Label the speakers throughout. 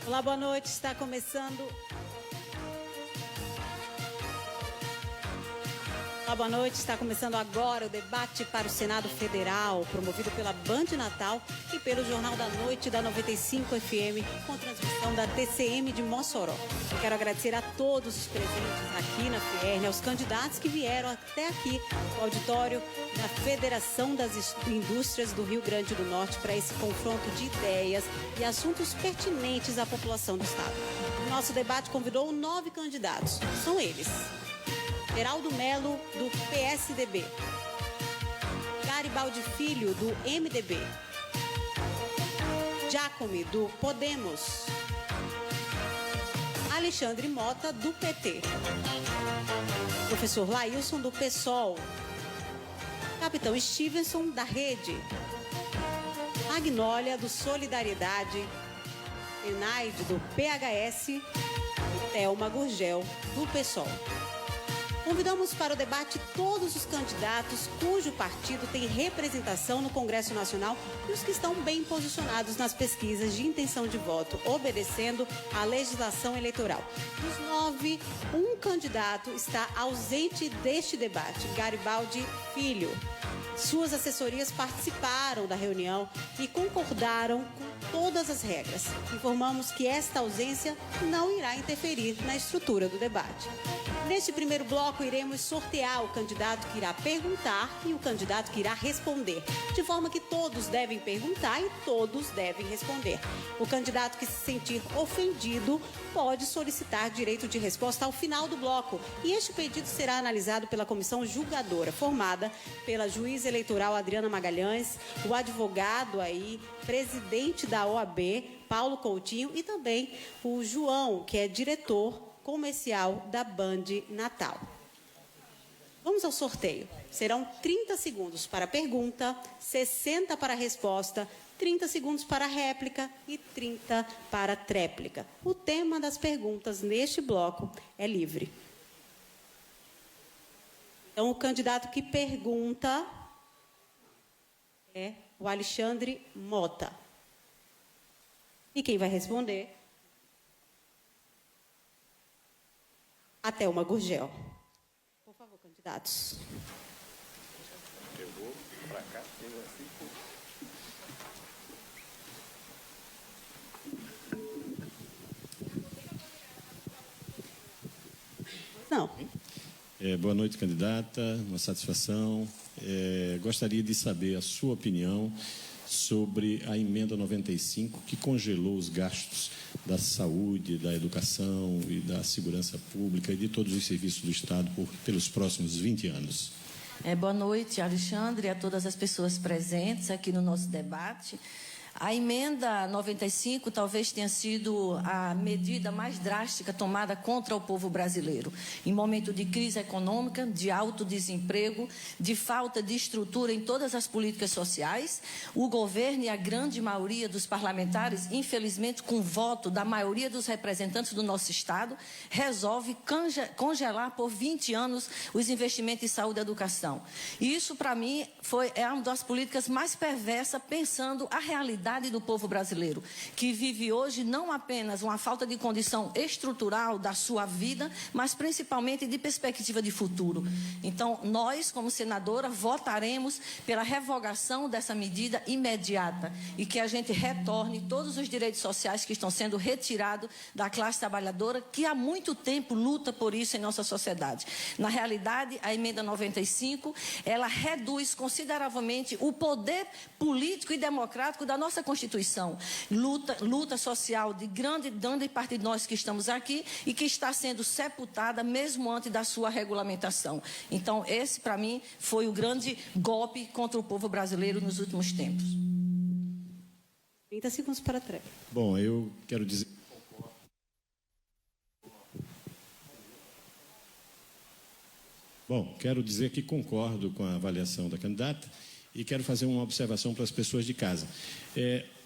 Speaker 1: Olá, boa noite. Está começando... Olá, boa noite. Está começando agora o debate para o Senado Federal, promovido pela Band Natal e pelo Jornal da Noite da 95 FM, com transmissão da TCM de Mossoró. Eu quero agradecer a todos os presentes aqui na FIERN, aos candidatos que vieram até aqui, ao auditório da Federação das Indústrias do Rio Grande do Norte, para esse confronto de ideias e assuntos pertinentes à população do Estado. O nosso debate convidou 9 candidatos. São eles: Geraldo Melo, do PSDB, Garibaldi Filho, do MDB, Jacome, do Podemos, Alexandre Mota, do PT, Professor Lailson, do PSOL, Capitão Stevenson, da Rede, Magnólia, do Solidariedade, Enaide, do PHS e Thelma Gurgel, do PSOL. Convidamos para o debate todos os candidatos cujo partido tem representação no Congresso Nacional e os que estão bem posicionados nas pesquisas de intenção de voto, obedecendo à legislação eleitoral. Dos 9, um candidato está ausente deste debate, Garibaldi Filho. Suas assessorias participaram da reunião e concordaram com todas as regras. Informamos que esta ausência não irá interferir na estrutura do debate. Neste primeiro bloco, iremos sortear o candidato que irá perguntar e o candidato que irá responder, de forma que todos devem perguntar e todos devem responder. O candidato que se sentir ofendido pode solicitar direito de resposta ao final do bloco, e este pedido será analisado pela comissão julgadora, formada pela juíza eleitoral Adriana Magalhães, o advogado presidente da OAB, Paulo Coutinho, e também o João, que é diretor comercial da Band Natal. Vamos ao sorteio. Serão 30 segundos para a pergunta, 60 para a resposta, 30 segundos para a réplica e 30 para a tréplica. O tema das perguntas neste bloco é livre. Então, o candidato que pergunta é o Alexandre Mota. E quem vai responder? A Thelma Gurgel. Por favor, candidatos.
Speaker 2: Eu vou para cá,
Speaker 1: Não.
Speaker 3: Boa noite, candidata. Uma satisfação. Gostaria de saber a sua opinião sobre a emenda 95, que congelou os gastos da saúde, da educação e da segurança pública e de todos os serviços do Estado pelos próximos 20 anos.
Speaker 4: Boa noite, Alexandre, e a todas as pessoas presentes aqui no nosso debate. A emenda 95 talvez tenha sido a medida mais drástica tomada contra o povo brasileiro. Em momento de crise econômica, de alto desemprego, de falta de estrutura em todas as políticas sociais, o governo e a grande maioria dos parlamentares, infelizmente com o voto da maioria dos representantes do nosso Estado, resolve congelar por 20 anos os investimentos em saúde e educação. E isso, para mim, é uma das políticas mais perversas, pensando a realidade do povo brasileiro, que vive hoje não apenas uma falta de condição estrutural da sua vida, mas principalmente de perspectiva de futuro. Então, nós, como senadora, votaremos pela revogação dessa medida imediata e que a gente retorne todos os direitos sociais que estão sendo retirados da classe trabalhadora, que há muito tempo luta por isso em nossa sociedade. Na realidade, a emenda 95, ela reduz consideravelmente o poder político e democrático da nossa Constituição, luta social de grande parte de nós que estamos aqui e que está sendo sepultada mesmo antes da sua regulamentação. Então, esse, para mim, foi o grande golpe contra o povo brasileiro nos últimos tempos.
Speaker 1: 30 segundos para a tréplica.
Speaker 3: Bom, eu quero dizer... Quero dizer que concordo com a avaliação da candidata E quero fazer uma observação para as pessoas de casa.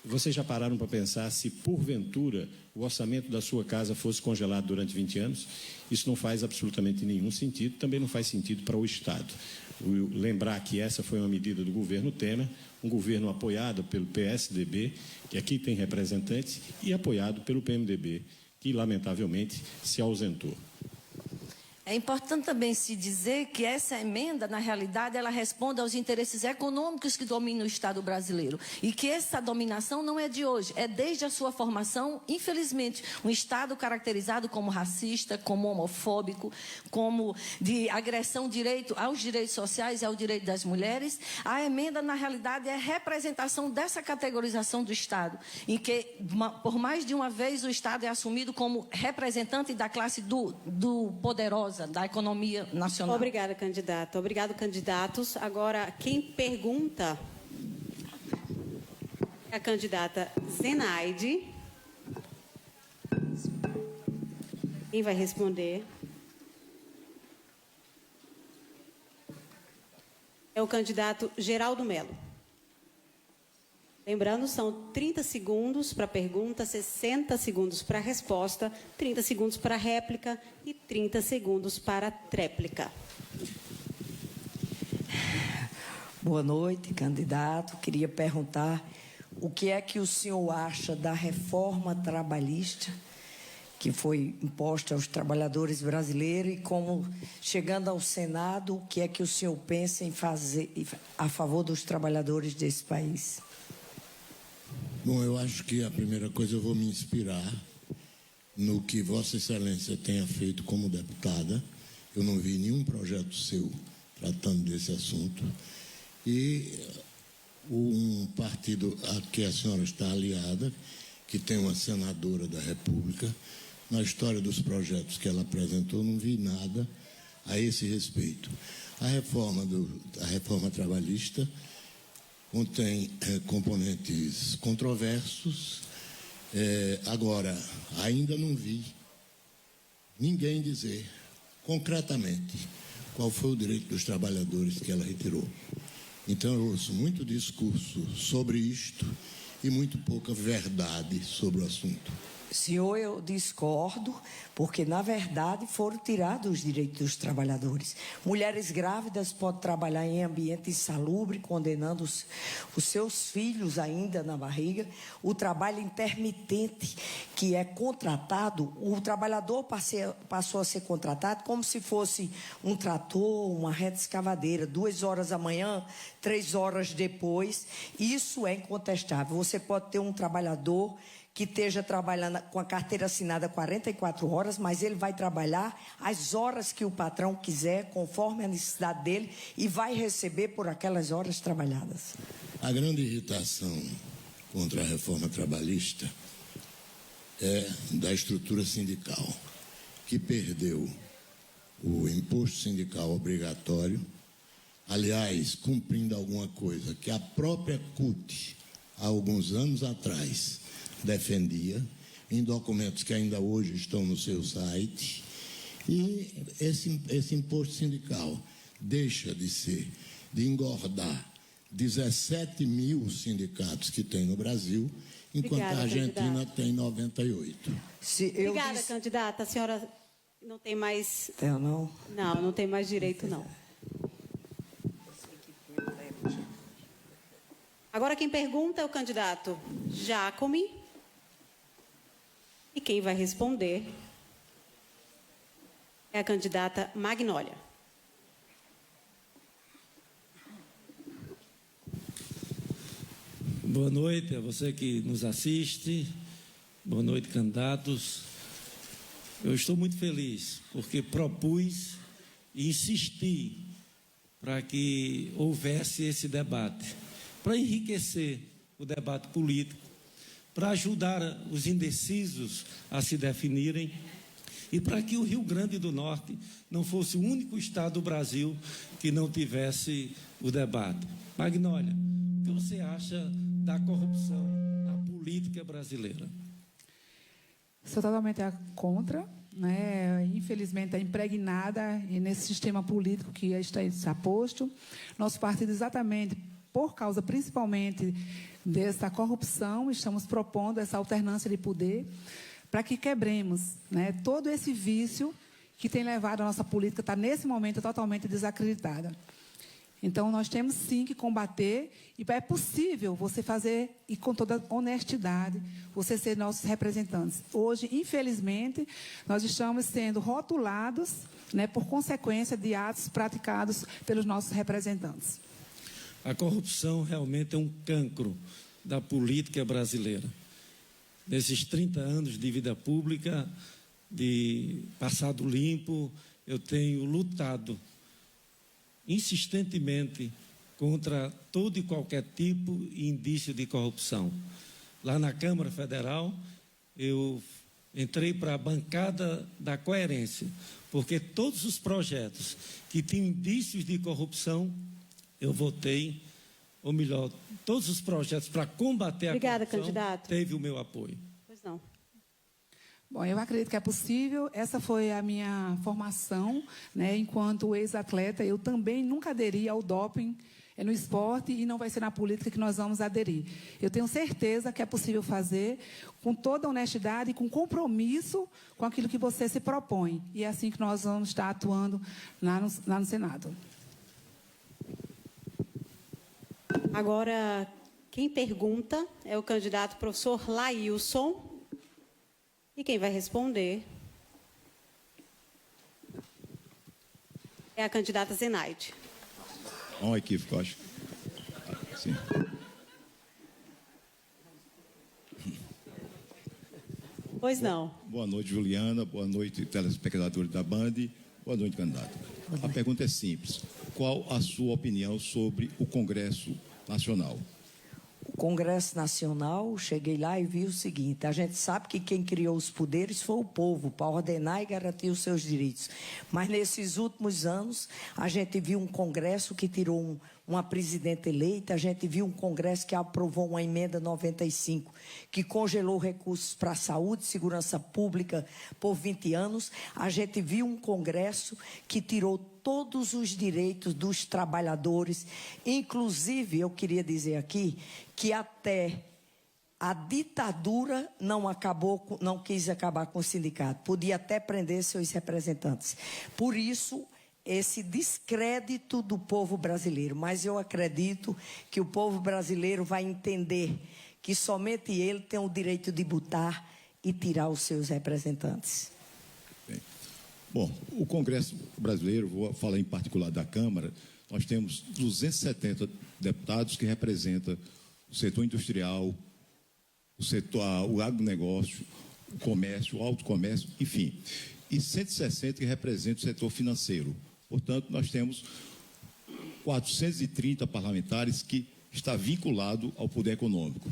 Speaker 3: Vocês já pararam para pensar se, porventura, o orçamento da sua casa fosse congelado durante 20 anos? Isso não faz absolutamente nenhum sentido, também não faz sentido para o Estado. Lembrar que essa foi uma medida do governo Temer, um governo apoiado pelo PSDB, que aqui tem representantes, e apoiado pelo PMDB, que, lamentavelmente, se ausentou.
Speaker 4: É importante também se dizer que essa emenda, na realidade, ela responde aos interesses econômicos que dominam o Estado brasileiro. E que essa dominação não é de hoje, é desde a sua formação, infelizmente, um Estado caracterizado como racista, como homofóbico, como de agressão aos direitos sociais e ao direito das mulheres. A emenda, na realidade, é a representação dessa categorização do Estado, em que, por mais de uma vez, o Estado é assumido como representante da classe do poderosa, da economia nacional.
Speaker 1: Obrigada, candidata. Obrigado, candidatos. Agora, quem pergunta é a candidata Zenaide. Quem vai responder é o candidato Geraldo Melo. Lembrando, são 30 segundos para a pergunta, 60 segundos para a resposta, 30 segundos para a réplica e 30 segundos para a tréplica.
Speaker 5: Boa noite, candidato. Queria perguntar o que é que o senhor acha da reforma trabalhista que foi imposta aos trabalhadores brasileiros e como, chegando ao Senado, o que é que o senhor pensa em fazer a favor dos trabalhadores desse país?
Speaker 6: Bom, eu acho que a primeira coisa eu vou me inspirar no que Vossa Excelência tenha feito como deputada. Eu não vi nenhum projeto seu tratando desse assunto. E um partido a que a senhora está aliada, que tem uma senadora da República, na história dos projetos que ela apresentou, não vi nada a esse respeito. A reforma trabalhista contém componentes controversos. Agora, ainda não vi ninguém dizer concretamente qual foi o direito dos trabalhadores que ela retirou. Então, eu ouço muito discurso sobre isto e muito pouca verdade sobre o assunto.
Speaker 5: Senhor, eu discordo, porque, na verdade, foram tirados os direitos dos trabalhadores. Mulheres grávidas podem trabalhar em ambiente insalubre, condenando os seus filhos ainda na barriga. O trabalho intermitente, que é contratado, o trabalhador passou a ser contratado como se fosse um trator, uma reta escavadeira, 2 horas da manhã, 3 horas depois. Isso é incontestável. Você pode ter um trabalhador que esteja trabalhando com a carteira assinada 44 horas, mas ele vai trabalhar as horas que o patrão quiser, conforme a necessidade dele, e vai receber por aquelas horas trabalhadas.
Speaker 6: A grande irritação contra a reforma trabalhista é da estrutura sindical, que perdeu o imposto sindical obrigatório, aliás, cumprindo alguma coisa que a própria CUT, há alguns anos atrás, defendia, em documentos que ainda hoje estão no seu site. E esse imposto sindical deixa de engordar 17 mil sindicatos que tem no Brasil, enquanto
Speaker 1: Obrigada,
Speaker 6: a Argentina
Speaker 1: candidata.
Speaker 6: tem 98.
Speaker 1: Obrigada, candidata. A senhora não tem mais...
Speaker 5: Eu não.
Speaker 1: Não tem mais direito, não. Agora quem pergunta é o candidato Jacome. E quem vai responder é a candidata Magnólia.
Speaker 7: Boa noite a você que nos assiste. Boa noite, candidatos. Eu estou muito feliz porque propus e insisti para que houvesse esse debate, para enriquecer o debate político, para ajudar os indecisos a se definirem e para que o Rio Grande do Norte não fosse o único estado do Brasil que não tivesse o debate. Magnólia, o que você acha da corrupção na política brasileira?
Speaker 8: Sou totalmente contra, né? Infelizmente, está impregnada nesse sistema político que está posto. Nosso partido exatamente por causa principalmente dessa corrupção, estamos propondo essa alternância de poder para que quebremos, né, todo esse vício que tem levado a nossa política a estar, nesse momento, totalmente desacreditada. Então, nós temos, sim, que combater, e é possível você fazer, e com toda honestidade, você ser nossos representantes. Hoje, infelizmente, nós estamos sendo rotulados, né, por consequência de atos praticados pelos nossos representantes.
Speaker 7: A corrupção realmente é um cancro da política brasileira. Nesses 30 anos de vida pública, de passado limpo, eu tenho lutado insistentemente contra todo e qualquer tipo e indício de corrupção. Lá na Câmara Federal, eu entrei para a bancada da coerência, porque todos os projetos que tinham indícios de corrupção, eu votei, ou melhor, todos os projetos para combater a
Speaker 1: Obrigada,
Speaker 7: corrupção,
Speaker 1: candidato.
Speaker 7: teve o meu apoio.
Speaker 1: Pois não.
Speaker 8: Bom, eu acredito que é possível. Essa foi a minha formação, né? Enquanto ex-atleta, eu também nunca aderi ao doping no esporte e não vai ser na política que nós vamos aderir. Eu tenho certeza que é possível fazer com toda honestidade e com compromisso com aquilo que você se propõe. E é assim que nós vamos estar atuando lá no Senado.
Speaker 1: Agora, quem pergunta é o candidato professor Lailson. E quem vai responder é a candidata Zenaide.
Speaker 9: Um equívoco, acho. Sim.
Speaker 1: Pois não.
Speaker 9: Boa noite, Juliana. Boa noite, telespectadores da Band. Boa noite, candidato. A pergunta é simples. Qual a sua opinião sobre o Congresso Nacional?
Speaker 5: O Congresso Nacional, cheguei lá e vi o seguinte: a gente sabe que quem criou os poderes foi o povo, para ordenar e garantir os seus direitos. Mas nesses últimos anos, a gente viu um Congresso que tirou uma presidenta eleita, a gente viu um Congresso que aprovou uma emenda 95, que congelou recursos para a saúde e segurança pública por 20 anos. A gente viu um Congresso que tirou todos os direitos dos trabalhadores. Inclusive, eu queria dizer aqui que até a ditadura não quis acabar com o sindicato. Podia até prender seus representantes. Por isso, esse descrédito do povo brasileiro. Mas eu acredito que o povo brasileiro vai entender que somente ele tem o direito de botar e tirar os seus representantes.
Speaker 9: Bom, o Congresso brasileiro, vou falar em particular da Câmara, nós temos 270 deputados que representam o setor industrial, o agronegócio, o comércio, o autocomércio, enfim, e 160 que representam o setor financeiro. Portanto, nós temos 430 parlamentares que está vinculado ao poder econômico.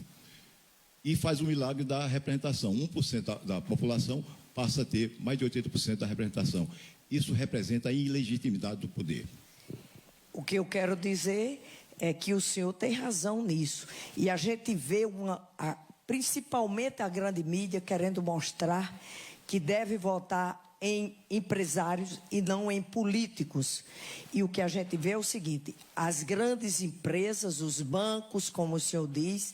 Speaker 9: E faz o milagre da representação. 1% da população passa a ter mais de 80% da representação. Isso representa a ilegitimidade do poder.
Speaker 5: O que eu quero dizer é que o senhor tem razão nisso. E a gente vê, principalmente a grande mídia, querendo mostrar que deve votar em empresários e não em políticos. E o que a gente vê é o seguinte: as grandes empresas, os bancos, como o senhor diz,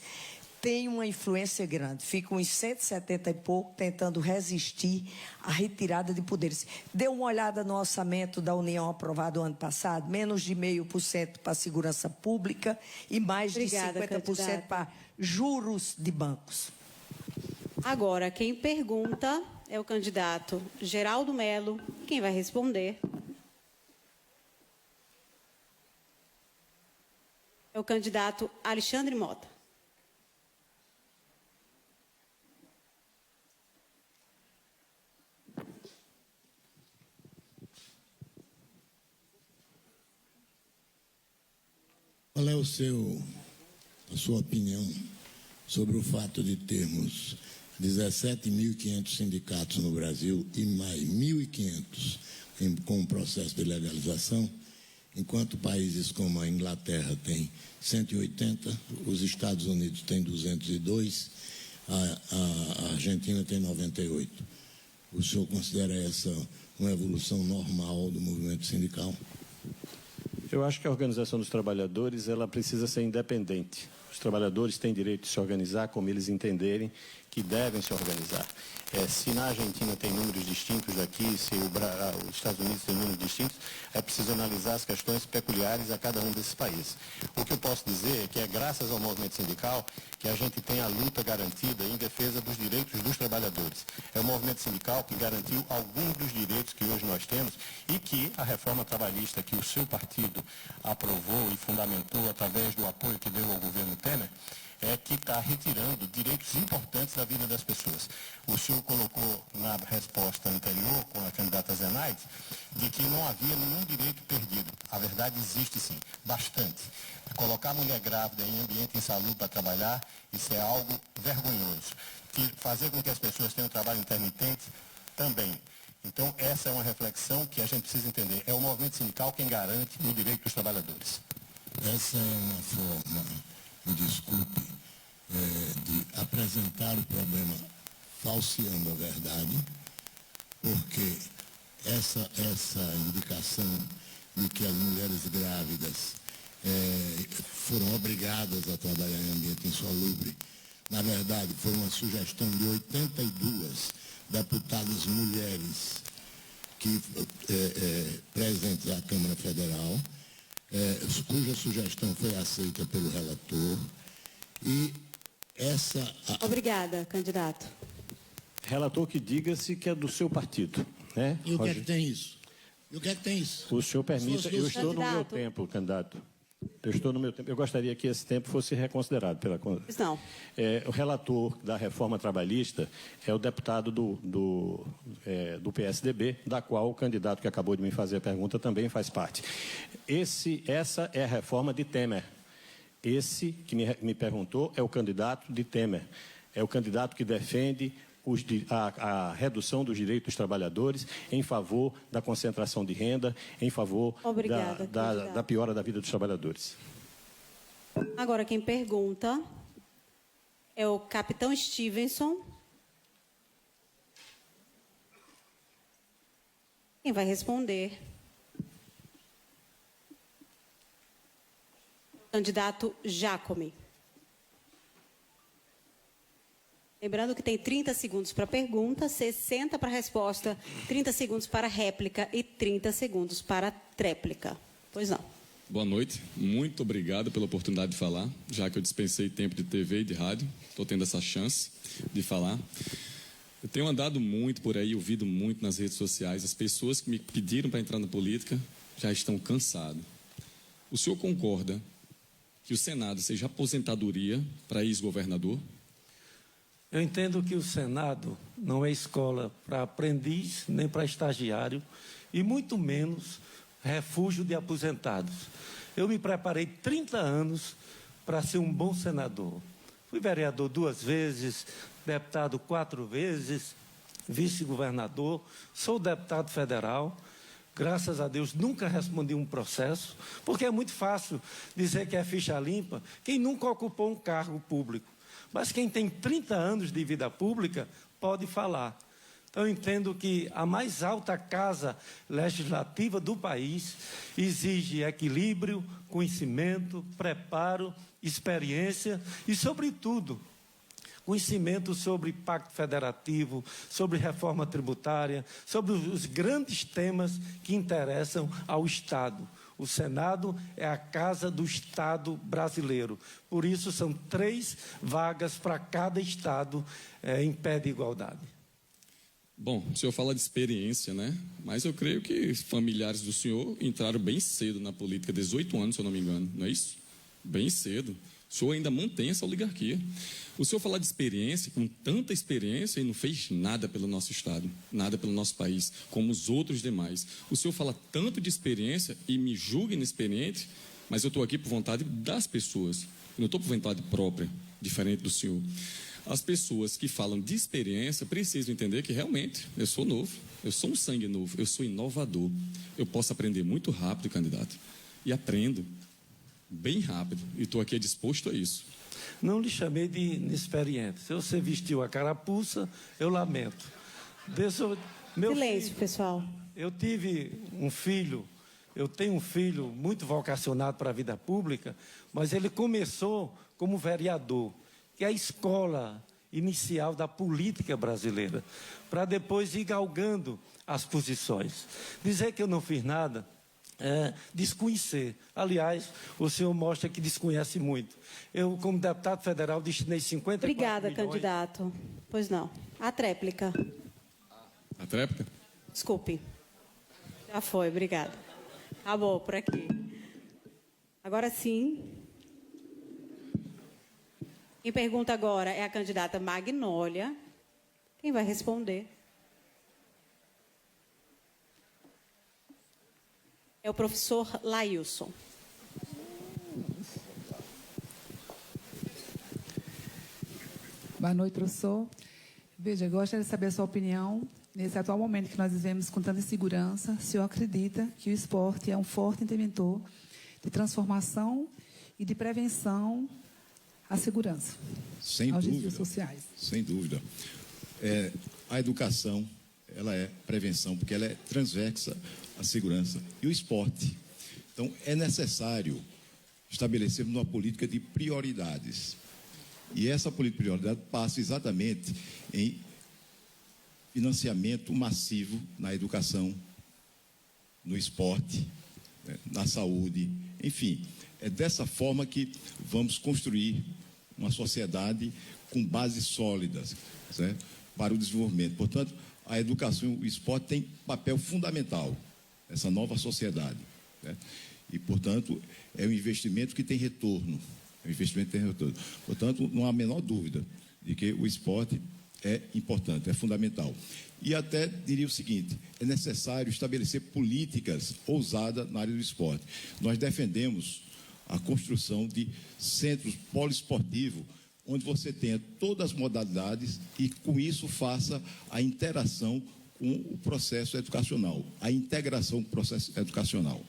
Speaker 5: tem uma influência grande. Ficam em 170 e pouco tentando resistir à retirada de poderes. Dê uma olhada no orçamento da União aprovado ano passado, menos de 0,5% para a segurança pública e mais de 50% para juros de bancos.
Speaker 1: Agora, quem pergunta é o candidato Geraldo Melo. Quem vai responder é o candidato Alexandre Mota.
Speaker 6: Qual é a sua opinião sobre o fato de termos 17.500 sindicatos no Brasil e mais 1.500 com o processo de legalização, enquanto países como a Inglaterra têm 180, os Estados Unidos têm 202, a Argentina tem 98. O senhor considera essa uma evolução normal do movimento sindical?
Speaker 3: Eu acho que a organização dos trabalhadores ela precisa ser independente. Os trabalhadores têm direito de se organizar como eles entenderem que devem se organizar. Se na Argentina tem números distintos daqui, se os Estados Unidos tem números distintos, é preciso analisar as questões peculiares a cada um desses países. O que eu posso dizer é que é graças ao movimento sindical que a gente tem a luta garantida em defesa dos direitos dos trabalhadores. É o movimento sindical que garantiu alguns dos direitos que hoje nós temos e que a reforma trabalhista que o seu partido aprovou e fundamentou através do apoio que deu ao governo Temer, é que está retirando direitos importantes da vida das pessoas. O senhor colocou na resposta anterior, com a candidata Zenaide, de que não havia nenhum direito perdido. A verdade existe sim, bastante. Colocar a mulher grávida em ambiente insalubre para trabalhar, isso é algo vergonhoso. Fazer com que as pessoas tenham trabalho intermitente, também. Então, essa é uma reflexão que a gente precisa entender. É o movimento sindical quem garante o direito dos trabalhadores.
Speaker 6: Essa é uma forma, me desculpe, de apresentar o problema falseando a verdade, porque essa indicação de que as mulheres grávidas foram obrigadas a trabalhar em ambiente insalubre, na verdade, foi uma sugestão de 82 deputadas mulheres que presentes à Câmara Federal, cuja sugestão foi aceita pelo relator. E
Speaker 1: Obrigada, candidato.
Speaker 3: Relator que diga-se que é do seu partido, né?
Speaker 6: E o que é que tem isso? E o que é que tem isso?
Speaker 3: O senhor permita, eu estou no meu
Speaker 1: Candidato.
Speaker 3: tempo, candidato. Eu estou no meu tempo. Eu gostaria que esse tempo fosse reconsiderado pela...
Speaker 1: Não.
Speaker 3: O relator da reforma trabalhista é o deputado do PSDB, da qual o candidato que acabou de me fazer a pergunta também faz parte. Essa é a reforma de Temer. Esse que me perguntou é o candidato de Temer. É o candidato que defende a redução dos direitos dos trabalhadores em favor da concentração de renda, em favor da piora da vida dos trabalhadores.
Speaker 1: Agora, quem pergunta é o capitão Stevenson. Quem vai responder? Candidato Jacome. Lembrando que tem 30 segundos para pergunta, 60 para resposta, 30 segundos para réplica e 30 segundos para tréplica. Pois não.
Speaker 10: Boa noite, muito obrigado pela oportunidade de falar, já que eu dispensei tempo de TV e de rádio, estou tendo essa chance de falar. Eu tenho andado muito por aí, ouvido muito nas redes sociais, as pessoas que me pediram para entrar na política já estão cansadas. O senhor concorda que o Senado seja aposentadoria para ex-governador?
Speaker 7: Eu entendo que o Senado não é escola para aprendiz, nem para estagiário, e muito menos refúgio de aposentados. Eu me preparei 30 anos para ser um bom senador. Fui vereador 2 vezes, deputado 4 vezes, vice-governador, sou deputado federal. Graças a Deus, nunca respondi um processo, porque é muito fácil dizer que é ficha limpa quem nunca ocupou um cargo público. Mas quem tem 30 anos de vida pública pode falar. Então, eu entendo que a mais alta casa legislativa do país exige equilíbrio, conhecimento, preparo, experiência e, sobretudo, conhecimento sobre pacto federativo, sobre reforma tributária, sobre os grandes temas que interessam ao Estado. O Senado é a casa do Estado brasileiro. Por isso, são 3 vagas para cada Estado em pé de igualdade.
Speaker 10: Bom, o senhor fala de experiência, né? Mas eu creio que familiares do senhor entraram bem cedo na política, 18 anos, se eu não me engano, não é isso? Bem cedo. O senhor ainda mantém essa oligarquia. O senhor falar de experiência, com tanta experiência, e não fez nada pelo nosso Estado, nada pelo nosso país, como os outros demais. O senhor fala tanto de experiência e me julga inexperiente, mas eu estou aqui por vontade das pessoas. Eu não estou por vontade própria, diferente do senhor. As pessoas que falam de experiência precisam entender que realmente eu sou novo, eu sou um sangue novo, eu sou inovador. Eu posso aprender muito rápido, candidato, e aprendo bem rápido, e estou aqui disposto a isso.
Speaker 7: Não lhe chamei de inexperiente. Se você vestiu a carapuça, eu lamento.
Speaker 1: Silêncio, pessoal.
Speaker 7: Eu tive um filho eu tenho um filho muito vocacionado para a vida pública, mas ele começou como vereador, que é a escola inicial da política brasileira, para depois ir galgando as posições. Dizer que eu não fiz nada é desconhecer. Aliás, o senhor mostra que desconhece muito. Eu, como deputado federal, destinei 54
Speaker 1: Obrigada,
Speaker 7: milhões...
Speaker 1: candidato. Pois não. A tréplica.
Speaker 10: A tréplica?
Speaker 1: Desculpe. Já foi, obrigada. Acabou por aqui. Agora sim. Quem pergunta agora é a candidata Magnólia. Quem vai responder? É o professor Lailson.
Speaker 8: Boa noite, professor. Veja, eu gostaria de saber a sua opinião nesse atual momento que nós vivemos com tanta insegurança. O senhor acredita que o esporte é um forte interventor de transformação e de prevenção à segurança,
Speaker 9: Sem
Speaker 8: aos
Speaker 9: dúvida.
Speaker 8: desvios sociais?
Speaker 9: Sem dúvida. A educação, ela é prevenção, porque ela é transversa à segurança. E o esporte. Então, é necessário estabelecermos uma política de prioridades. E essa política de prioridade passa exatamente em financiamento massivo na educação, no esporte, né, na saúde, enfim. É dessa forma que vamos construir uma sociedade com bases sólidas, certo? Para o desenvolvimento. Portanto, a educação e o esporte têm papel fundamental nessa nova sociedade, certo? E, portanto, é um investimento que tem retorno. É um investimento que tem retorno. Portanto, não há a menor dúvida de que o esporte é importante, é fundamental. E até diria o seguinte, é necessário estabelecer políticas ousadas na área do esporte. Nós defendemos a construção de centros poliesportivos, onde você tenha todas as modalidades e, com isso, faça a interação com o processo educacional, a integração com o processo educacional.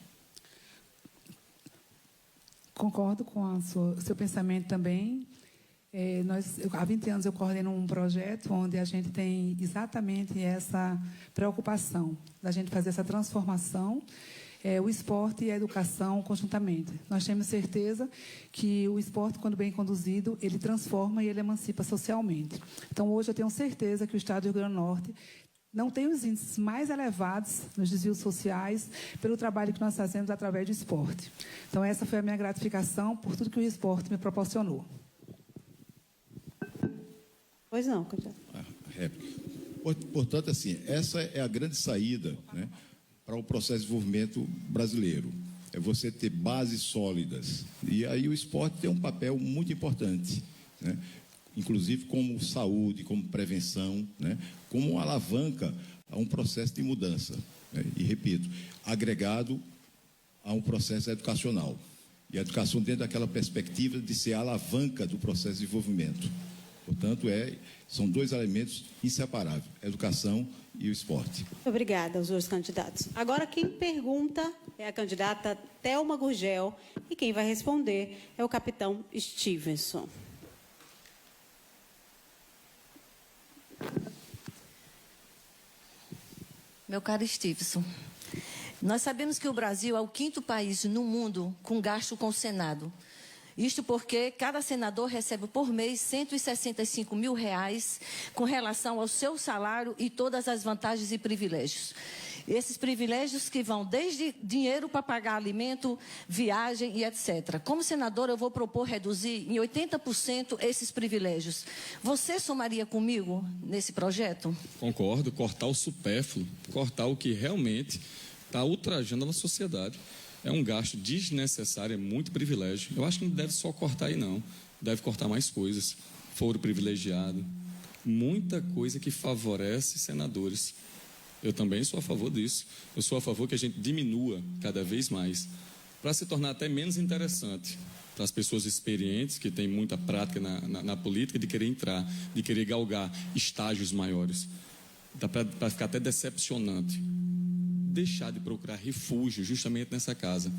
Speaker 8: Concordo com o seu pensamento também. Há 20 anos eu coordeno um projeto onde a gente tem exatamente essa preocupação da gente fazer essa transformação, o esporte e a educação conjuntamente. Nós temos certeza que o esporte, quando bem conduzido, ele transforma e ele emancipa socialmente. Então, hoje eu tenho certeza que o Estado do Rio Grande do Norte não tem os índices mais elevados nos desvios sociais pelo trabalho que nós fazemos através do esporte. Então, essa foi a minha gratificação por tudo que o esporte me proporcionou.
Speaker 1: Pois não, candidato.
Speaker 9: Portanto, assim, essa é a grande saída, né, para o processo de desenvolvimento brasileiro. É você ter bases sólidas. E aí o esporte tem um papel muito importante, né? Inclusive como saúde, como prevenção, né? Como uma alavanca a um processo de mudança. Né? E, repito, agregado a um processo educacional. E a educação dentro daquela perspectiva de ser a alavanca do processo de desenvolvimento. Portanto, são dois elementos inseparáveis, a educação e o esporte.
Speaker 1: Muito obrigada aos dois candidatos. Agora, quem pergunta é a candidata Thelma Gurgel e quem vai responder é o capitão Stevenson.
Speaker 4: Meu caro Stevenson, nós sabemos que o Brasil é o 5º país no mundo com gasto com o Senado. Isto porque cada senador recebe por mês R$165 mil com relação ao seu salário e todas as vantagens e privilégios. Esses privilégios que vão desde dinheiro para pagar alimento, viagem e etc. Como senador, eu vou propor reduzir em 80% esses privilégios. Você somaria comigo nesse projeto?
Speaker 10: Concordo, cortar o supérfluo, cortar o que realmente está ultrajando a nossa sociedade. É um gasto desnecessário, é muito privilégio. Eu acho que não deve só cortar aí, não. Deve cortar mais coisas. Foro privilegiado. Muita coisa que favorece senadores. Eu também sou a favor disso. Eu sou a favor que a gente diminua cada vez mais, para se tornar até menos interessante para as pessoas experientes, que têm muita prática na política, de querer entrar, de querer galgar estágios maiores. Dá para ficar até decepcionante. Deixar de procurar refúgio justamente nessa casa,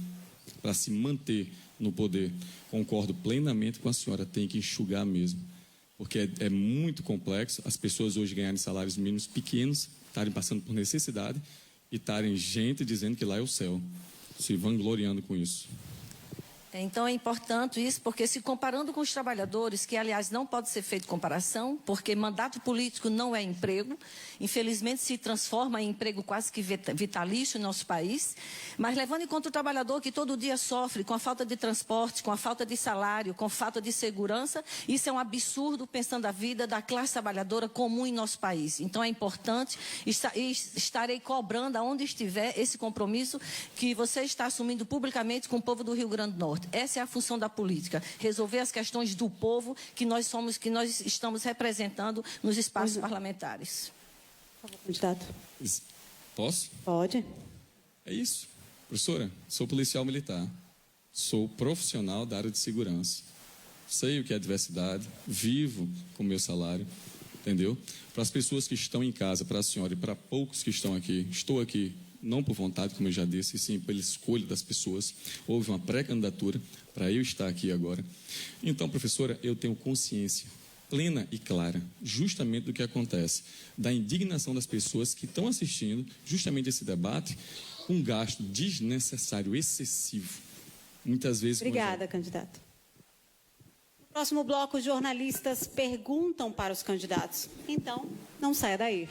Speaker 10: para se manter no poder. Concordo plenamente com a senhora, tem que enxugar mesmo, porque é muito complexo as pessoas hoje ganharem salários mínimos pequenos, estarem passando por necessidade e estarem gente dizendo que lá é o céu. se vangloriando com isso.
Speaker 4: Então é importante isso, porque se comparando com os trabalhadores, que aliás não pode ser feito comparação, porque mandato político não é emprego, infelizmente se transforma em emprego quase que vitalício no nosso país, mas levando em conta o trabalhador que todo dia sofre com a falta de transporte, com a falta de salário, com a falta de segurança, isso é um absurdo pensando a vida da classe trabalhadora comum em nosso país. Então é importante, e estarei cobrando aonde estiver esse compromisso que você está assumindo publicamente com o povo do Rio Grande do Norte. Essa é a função da política, resolver as questões do povo que nós estamos representando nos espaços parlamentares.
Speaker 1: Por favor, candidato.
Speaker 10: Posso?
Speaker 1: Pode.
Speaker 10: É isso. Professora, sou policial militar, sou profissional da área de segurança, sei o que é adversidade, vivo com o meu salário, entendeu? Para as pessoas que estão em casa, para a senhora e para poucos que estão aqui, estou aqui não por vontade, como eu já disse, e sim pela escolha das pessoas. Houve uma pré-candidatura para eu estar aqui agora. Então, professora, eu tenho consciência plena e clara, justamente do que acontece, da indignação das pessoas que estão assistindo justamente esse debate, um gasto desnecessário, excessivo. Muitas vezes...
Speaker 1: Obrigada, candidato. No próximo bloco, os jornalistas perguntam para os candidatos. Então, não saia daí.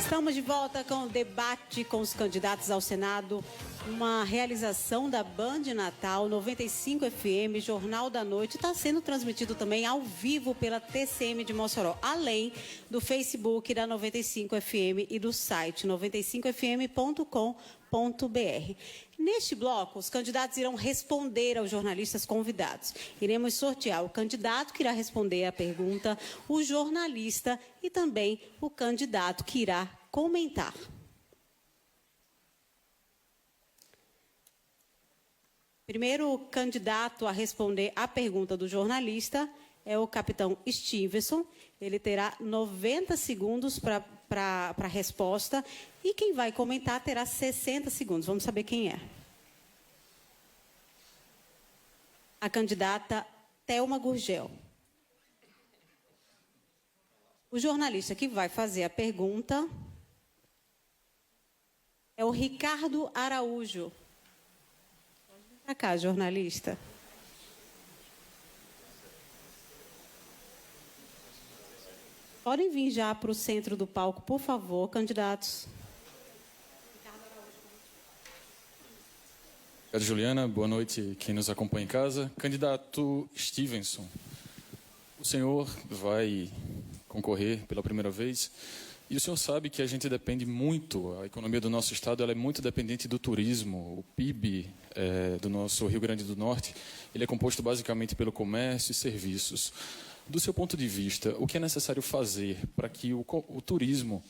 Speaker 1: Estamos de volta com o debate com os candidatos ao Senado, uma realização da Band Natal 95 FM, Jornal da Noite, está sendo transmitido também ao vivo pela TCM de Mossoró, além do Facebook da 95 FM e do site 95fm.com.br. Neste bloco, os candidatos irão responder aos jornalistas convidados. Iremos sortear o candidato que irá responder à pergunta, o jornalista e também o candidato que irá comentar. Primeiro candidato a responder à pergunta do jornalista é o capitão Stevenson. Ele terá 90 segundos para a resposta e quem vai comentar terá 60 segundos. Vamos saber quem é. A candidata Thelma Gurgel. O jornalista que vai fazer a pergunta é o Ricardo Araújo. Para cá, jornalista. Podem vir já para o centro do palco, por favor, candidatos.
Speaker 2: Obrigado, Juliana. Boa noite quem nos acompanha em casa. Candidato Stevenson, o senhor vai concorrer pela primeira vez e o senhor sabe que a gente depende muito, a economia do nosso estado ela é muito dependente do turismo. O PIB do nosso Rio Grande do Norte, ele é composto basicamente pelo comércio e serviços. Do seu ponto de vista, o que é necessário fazer para que o turismo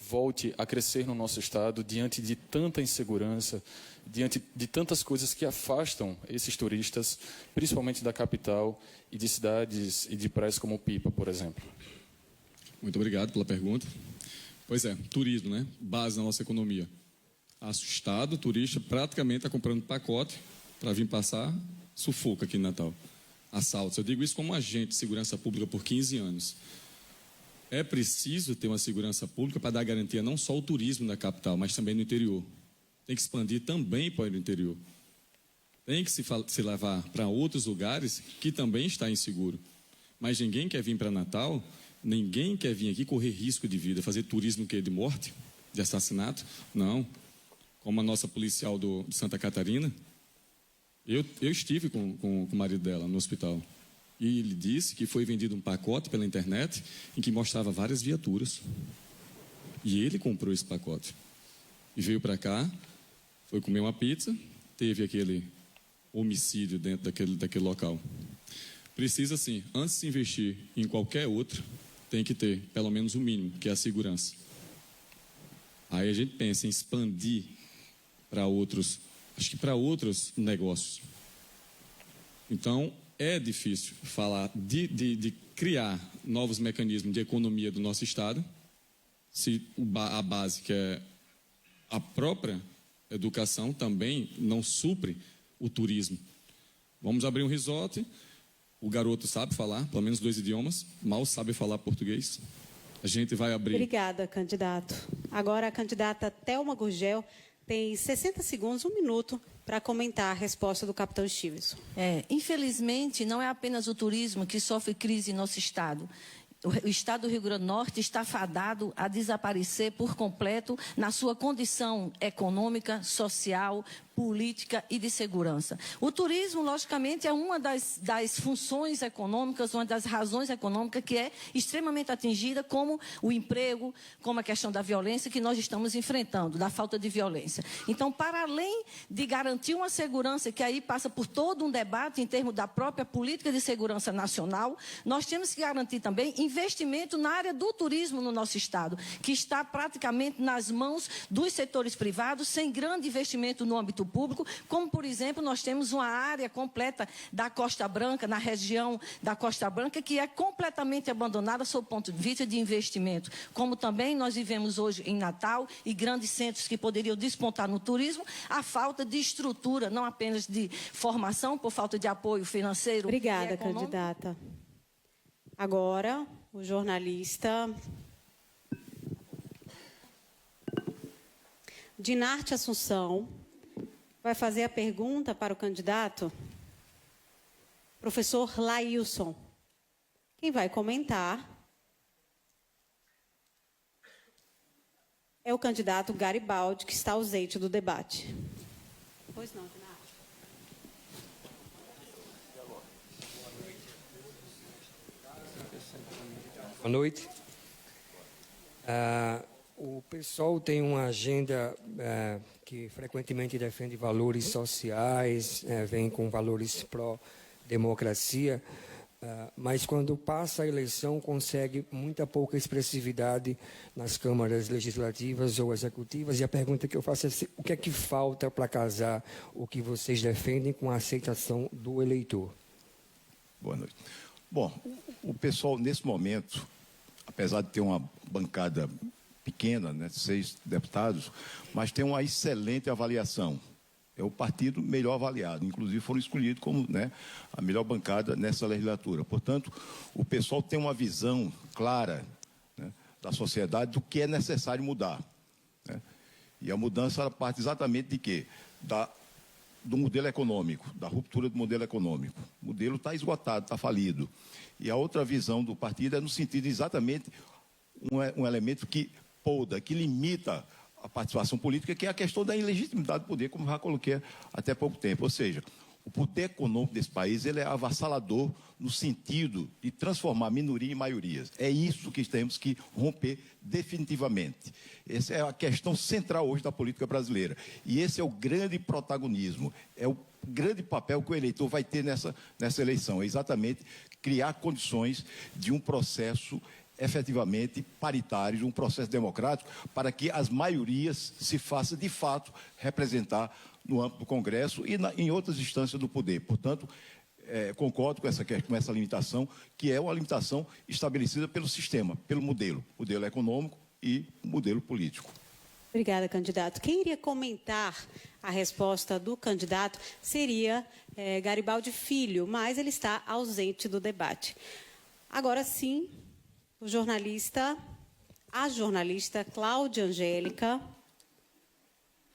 Speaker 2: volte a crescer no nosso estado diante de tanta insegurança, diante de tantas coisas que afastam esses turistas, principalmente da capital e de cidades e de praias como Pipa, por exemplo?
Speaker 10: Muito obrigado pela pergunta. Pois é, turismo, né? Base na nossa economia. Assustado, o turista praticamente está comprando pacote para vir passar sufoco aqui em Natal. Assaltos. Eu digo isso como agente de segurança pública por 15 anos. É preciso ter uma segurança pública para dar garantia não só ao turismo na capital, mas também no interior. Tem que expandir também para o interior. Tem que se levar para outros lugares que também está inseguro. Mas ninguém quer vir para Natal, ninguém quer vir aqui correr risco de vida, fazer turismo que é de morte, de assassinato. Não. Como a nossa policial de Santa Catarina, eu estive com o marido dela no hospital. E ele disse que foi vendido um pacote pela internet em que mostrava várias viaturas. E ele comprou esse pacote. E veio para cá, foi comer uma pizza, teve aquele homicídio dentro daquele local. Precisa, sim, antes de se investir em qualquer outro, tem que ter pelo menos o mínimo, que é a segurança. Aí a gente pensa em expandir para outros, acho que para outros negócios. Então, é difícil falar de criar novos mecanismos de economia do nosso Estado, se a base, que é a própria educação, também não supre o turismo. Vamos abrir um resort, o garoto sabe falar, pelo menos 2 idiomas, mal sabe falar português. A gente vai abrir...
Speaker 1: Obrigada, candidato. Agora a candidata Thelma Gurgel tem 60 segundos, 1 minuto, para comentar a resposta do capitão Stevenson.
Speaker 4: Infelizmente, não é apenas o turismo que sofre crise em nosso Estado. O Estado do Rio Grande do Norte está fadado a desaparecer por completo na sua condição econômica, social, política e de segurança. O turismo, logicamente, é uma das funções econômicas, uma das razões econômicas que é extremamente atingida, como o emprego, como a questão da violência que nós estamos enfrentando, da falta de violência. Então, para além de garantir uma segurança que aí passa por todo um debate em termos da própria política de segurança nacional, nós temos que garantir também investimento na área do turismo no nosso Estado, que está praticamente nas mãos dos setores privados, sem grande investimento no âmbito público, como, por exemplo, nós temos uma área completa da Costa Branca, na região da Costa Branca, que é completamente abandonada sob o ponto de vista de investimento. Como também nós vivemos hoje em Natal e grandes centros que poderiam despontar no turismo, a falta de estrutura, não apenas de formação, por falta de apoio financeiro.
Speaker 1: Obrigada, candidata. Agora, o jornalista Dinarte Assunção vai fazer a pergunta para o candidato, professor Laílson. Quem vai comentar é o candidato Garibaldi, que está ausente do debate. Pois não, Dinarte.
Speaker 11: Boa noite. O PSOL tem uma agenda que frequentemente defende valores sociais, vem com valores pró-democracia, mas quando passa a eleição consegue muita pouca expressividade nas câmaras legislativas ou executivas. E a pergunta que eu faço é o que é que falta para casar o que vocês defendem com a aceitação do eleitor?
Speaker 9: Boa noite. Bom, o PSOL, nesse momento, apesar de ter uma bancada pequena, né, 6 deputados, mas tem uma excelente avaliação. É o partido melhor avaliado, inclusive foram escolhidos como, né, a melhor bancada nessa legislatura. Portanto, o pessoal tem uma visão clara, né, da sociedade do que é necessário mudar, né? E a mudança ela parte exatamente de quê? Do modelo econômico, da ruptura do modelo econômico. O modelo está esgotado, está falido. E a outra visão do partido é no sentido de exatamente um elemento que poda, que limita a participação política, que é a questão da ilegitimidade do poder, como já coloquei até pouco tempo. Ou seja, o poder econômico desse país ele é avassalador no sentido de transformar minoria em maiorias. É isso que temos que romper definitivamente. Essa é a questão central hoje da política brasileira. E esse é o grande protagonismo, é o grande papel que o eleitor vai ter nessa eleição. É exatamente criar condições de um processo efetivamente paritário, de um processo democrático, para que as maiorias se façam, de fato, representar no âmbito do Congresso e em outras instâncias do poder. Portanto, concordo com essa limitação, que é uma limitação estabelecida pelo sistema, pelo modelo econômico e modelo político.
Speaker 1: Obrigada, candidato. Quem iria comentar a resposta do candidato seria Garibaldi Filho, mas ele está ausente do debate. Agora sim, a jornalista Cláudia Angélica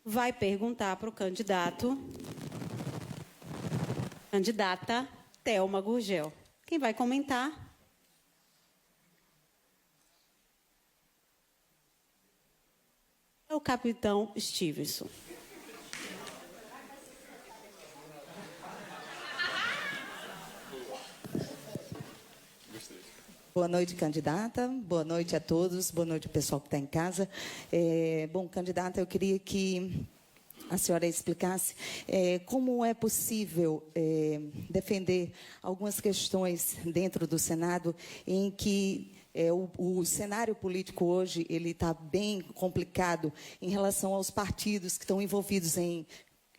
Speaker 1: vai perguntar para o candidata Thelma Gurgel. Quem vai comentar? É o capitão Stevenson.
Speaker 12: Boa noite, candidata. Boa noite a todos. Boa noite, pessoal que está em casa. Bom, candidata, eu queria que a senhora explicasse como é possível defender algumas questões dentro do Senado em que o cenário político hoje ele está bem complicado em relação aos partidos que estão envolvidos em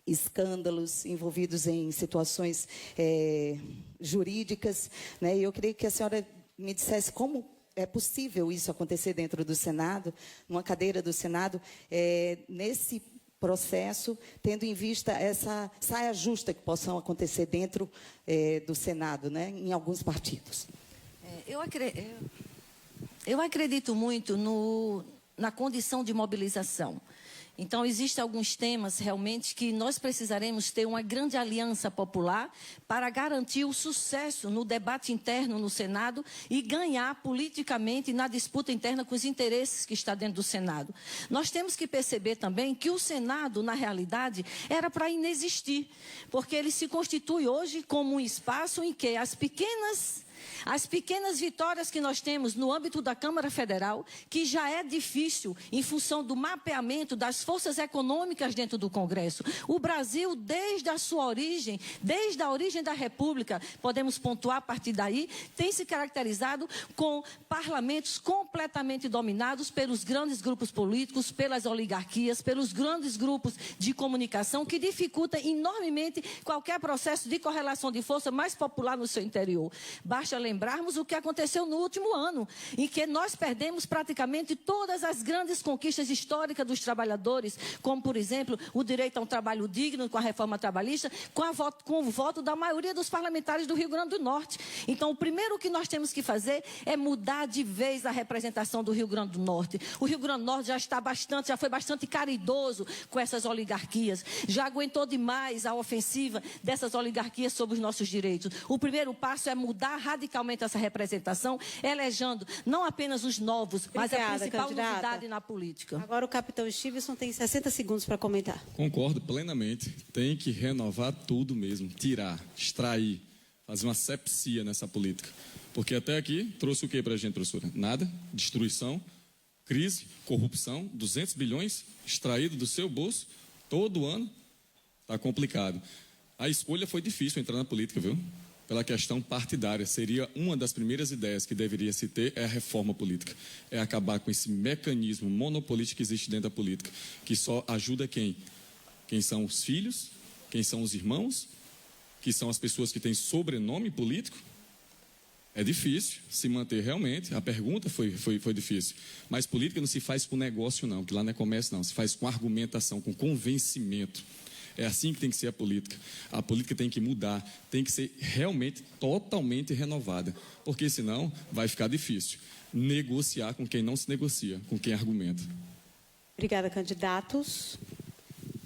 Speaker 12: escândalos, envolvidos em situações jurídicas, né? E eu queria que a senhora me dissesse como é possível isso acontecer dentro do Senado, numa cadeira do Senado, nesse processo, tendo em vista essa saia justa que possam acontecer dentro do Senado, né, em alguns partidos.
Speaker 4: Eu acredito muito na condição de mobilização. Então, existem alguns temas, realmente, que nós precisaremos ter uma grande aliança popular para garantir o sucesso no debate interno no Senado e ganhar politicamente na disputa interna com os interesses que está dentro do Senado. Nós temos que perceber também que o Senado, na realidade, era para inexistir, porque ele se constitui hoje como um espaço em que as pequenas vitórias que nós temos no âmbito da Câmara Federal, que já é difícil em função do mapeamento das forças econômicas dentro do Congresso. O Brasil, desde a sua origem, desde a origem da República, podemos pontuar a partir daí, tem se caracterizado com parlamentos completamente dominados pelos grandes grupos políticos, pelas oligarquias, pelos grandes grupos de comunicação, que dificultam enormemente qualquer processo de correlação de força mais popular no seu interior. Basta lembrarmos o que aconteceu no último ano, em que nós perdemos praticamente todas as grandes conquistas históricas dos trabalhadores, como, por exemplo, o direito a um trabalho digno com a reforma trabalhista, com o voto da maioria dos parlamentares do Rio Grande do Norte. Então, o primeiro que nós temos que fazer é mudar de vez a representação do Rio Grande do Norte. O Rio Grande do Norte já foi bastante caridoso com essas oligarquias, já aguentou demais a ofensiva dessas oligarquias sobre os nossos direitos. O primeiro passo é mudar radicalmente essa representação, elegendo não apenas os novos, mas a principal novidade na política.
Speaker 1: Agora o capitão Stevenson tem 60 segundos para comentar.
Speaker 10: Concordo plenamente. Tem que renovar tudo mesmo, tirar, extrair, fazer uma sepsia nessa política. Porque até aqui trouxe o que para a gente, professora? Nada, destruição, crise, corrupção, 200 bilhões extraído do seu bolso todo ano. Está complicado. A escolha foi difícil entrar na política, viu? Pela questão partidária. Seria uma das primeiras ideias que deveria se ter é a reforma política. É acabar com esse mecanismo monopolítico que existe dentro da política, que só ajuda quem? Quem são os filhos, quem são os irmãos, que são as pessoas que têm sobrenome político. É difícil se manter realmente. A pergunta foi difícil. Mas política não se faz com negócio, não, que lá não é comércio, não. Se faz com argumentação, com convencimento. É assim que tem que ser a política. A política tem que mudar, tem que ser realmente totalmente renovada, porque senão vai ficar difícil negociar com quem não se negocia, com quem argumenta.
Speaker 1: Obrigada, candidatos.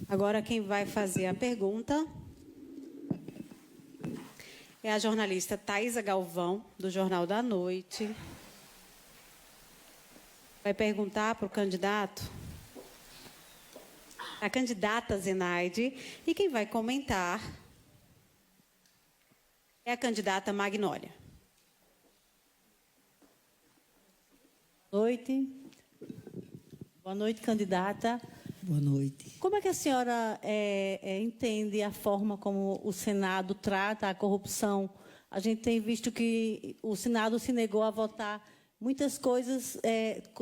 Speaker 1: Agora quem vai fazer a pergunta é a jornalista Thaisa Galvão, do Jornal da Noite. Vai perguntar para o candidato, a candidata Zenaide, e quem vai comentar é a candidata Magnólia.
Speaker 13: Boa noite, candidata.
Speaker 5: Boa noite.
Speaker 13: Como é que a senhora entende a forma como o Senado trata a corrupção? A gente tem visto que o Senado se negou a votar muitas coisas,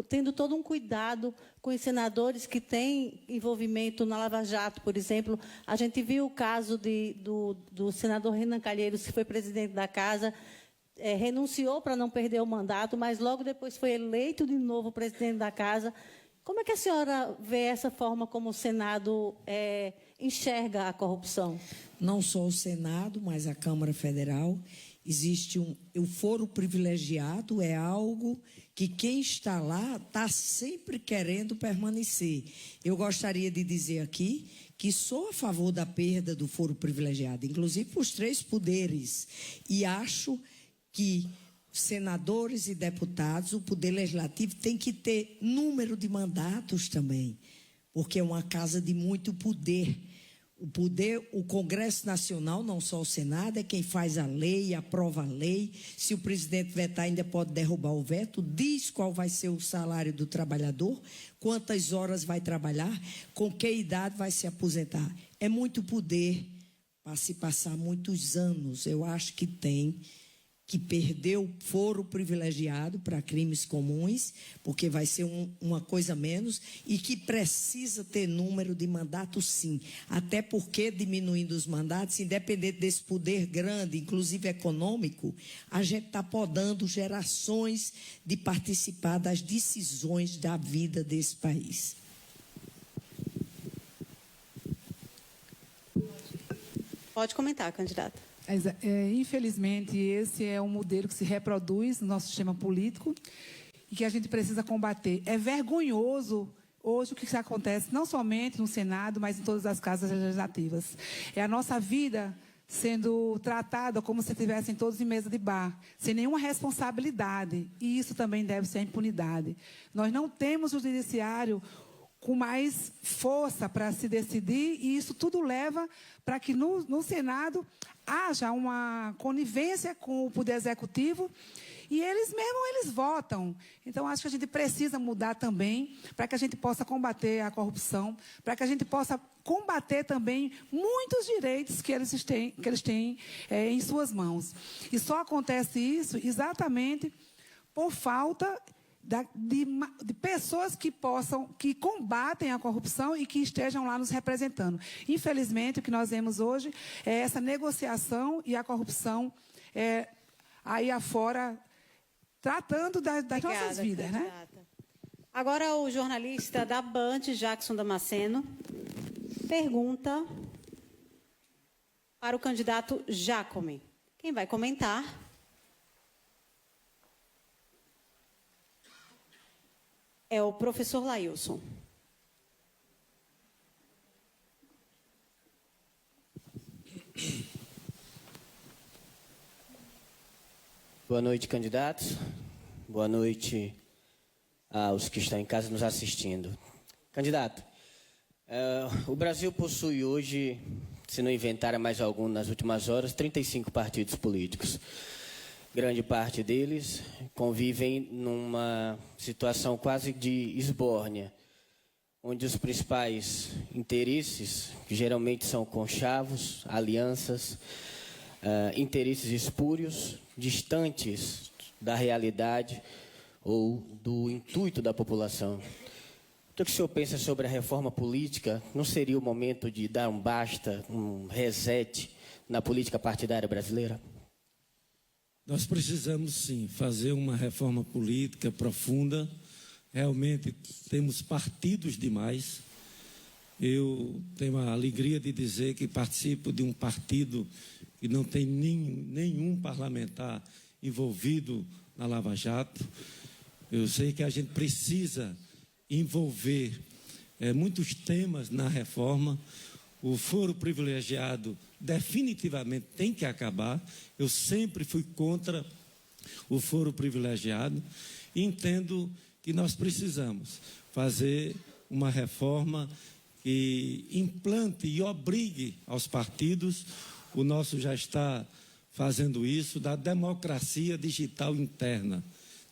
Speaker 13: tendo todo um cuidado com os senadores que têm envolvimento na Lava Jato, por exemplo. A gente viu o caso do senador Renan Calheiros, que foi presidente da Casa, renunciou para não perder o mandato, mas logo depois foi eleito de novo presidente da Casa. Como é que a senhora vê essa forma como o Senado enxerga a corrupção?
Speaker 5: Não só o Senado, mas a Câmara Federal. Existe o foro privilegiado, é algo que quem está lá está sempre querendo permanecer. Eu gostaria de dizer aqui que sou a favor da perda do foro privilegiado, inclusive para os 3 poderes. E acho que senadores e deputados, o Poder Legislativo tem que ter número de mandatos também, porque é uma casa de muito poder. O Congresso Nacional, não só o Senado, é quem faz a lei, aprova a lei. Se o presidente vetar, ainda pode derrubar o veto, diz qual vai ser o salário do trabalhador, quantas horas vai trabalhar, com que idade vai se aposentar. É muito poder para se passar muitos anos. Eu acho que tem que perdeu foro privilegiado para crimes comuns, porque vai ser uma coisa menos, e que precisa ter número de mandatos, sim. Até porque, diminuindo os mandatos, independente desse poder grande, inclusive econômico, a gente está podando gerações de participar das decisões da vida desse país.
Speaker 1: Pode comentar, candidata.
Speaker 8: Infelizmente, esse é um modelo que se reproduz no nosso sistema político e que a gente precisa combater. É vergonhoso hoje o que acontece, não somente no Senado, mas em todas as casas legislativas. É a nossa vida sendo tratada como se estivessem todos em mesa de bar, sem nenhuma responsabilidade. E isso também deve ser a impunidade. Nós não temos o judiciário com mais força para se decidir, e isso tudo leva para que no Senado haja uma conivência com o Poder Executivo, e eles votam. Então, acho que a gente precisa mudar também, para que a gente possa combater a corrupção, para que a gente possa combater também muitos direitos que eles têm em suas mãos. E só acontece isso exatamente por falta de pessoas que combatem a corrupção e que estejam lá nos representando. Infelizmente, o que nós vemos hoje é essa negociação e a corrupção aí afora, tratando das nossas vidas, né?
Speaker 1: Agora, o jornalista da Band, Jackson Damasceno, pergunta para o candidato Jacome. Quem vai comentar? É o professor Lailson.
Speaker 14: Boa noite, candidatos. Boa noite aos que estão em casa nos assistindo. Candidato, o Brasil possui hoje, se não inventaram mais algum nas últimas horas, 35 partidos políticos. Grande parte deles convivem numa situação quase de esbórnia, onde os principais interesses, que geralmente são conchavos, alianças, interesses espúrios, distantes da realidade ou do intuito da população. O que o senhor pensa sobre a reforma política? Não seria o momento de dar um basta, um reset na política partidária brasileira?
Speaker 7: Nós precisamos, sim, fazer uma reforma política profunda. Realmente temos partidos demais. Eu tenho a alegria de dizer que participo de um partido que não tem nenhum parlamentar envolvido na Lava Jato. Eu sei que a gente precisa envolver muitos temas na reforma. O foro privilegiado definitivamente tem que acabar. Eu sempre fui contra o foro privilegiado e entendo que nós precisamos fazer uma reforma que implante e obrigue aos partidos, o nosso já está fazendo isso, da democracia digital interna.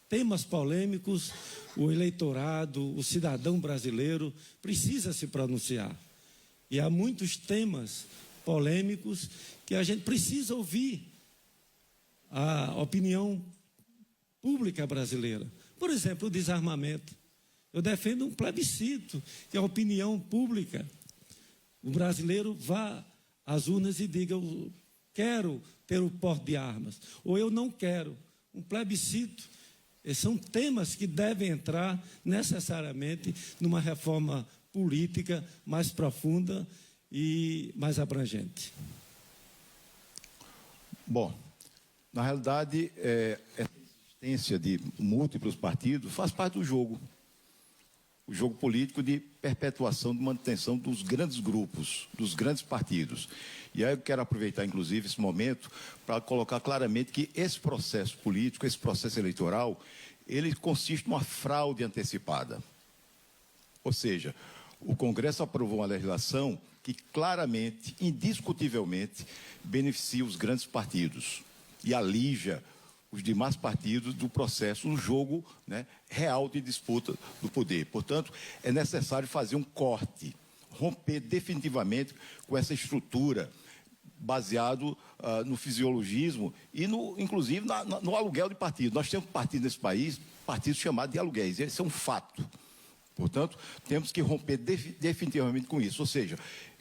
Speaker 7: Temas polêmicos, o eleitorado, o cidadão brasileiro precisa se pronunciar. E há muitos temas polêmicos que a gente precisa ouvir a opinião pública brasileira. Por exemplo, o desarmamento. Eu defendo um plebiscito, que a opinião pública, o brasileiro vá às urnas e diga: eu quero ter o porte de armas, ou eu não quero. Um plebiscito. Esses são temas que devem entrar necessariamente numa reforma política mais profunda e mais abrangente.
Speaker 9: Bom, na realidade, essa existência de múltiplos partidos faz parte do jogo. O jogo político de perpetuação, de manutenção dos grandes grupos, dos grandes partidos. E aí eu quero aproveitar, inclusive, esse momento para colocar claramente que esse processo político, esse processo eleitoral, ele consiste numa fraude antecipada. Ou seja, o Congresso aprovou uma legislação que claramente, indiscutivelmente, beneficia os grandes partidos e alija os demais partidos do processo, um jogo, né, real de disputa do poder. Portanto, é necessário fazer um corte, romper definitivamente com essa estrutura baseado no fisiologismo e, inclusive, no aluguel de partido. Nós temos partidos nesse país, partidos chamados de aluguéis. Esse é um fato. Portanto, temos que romper definitivamente com isso. Ou seja,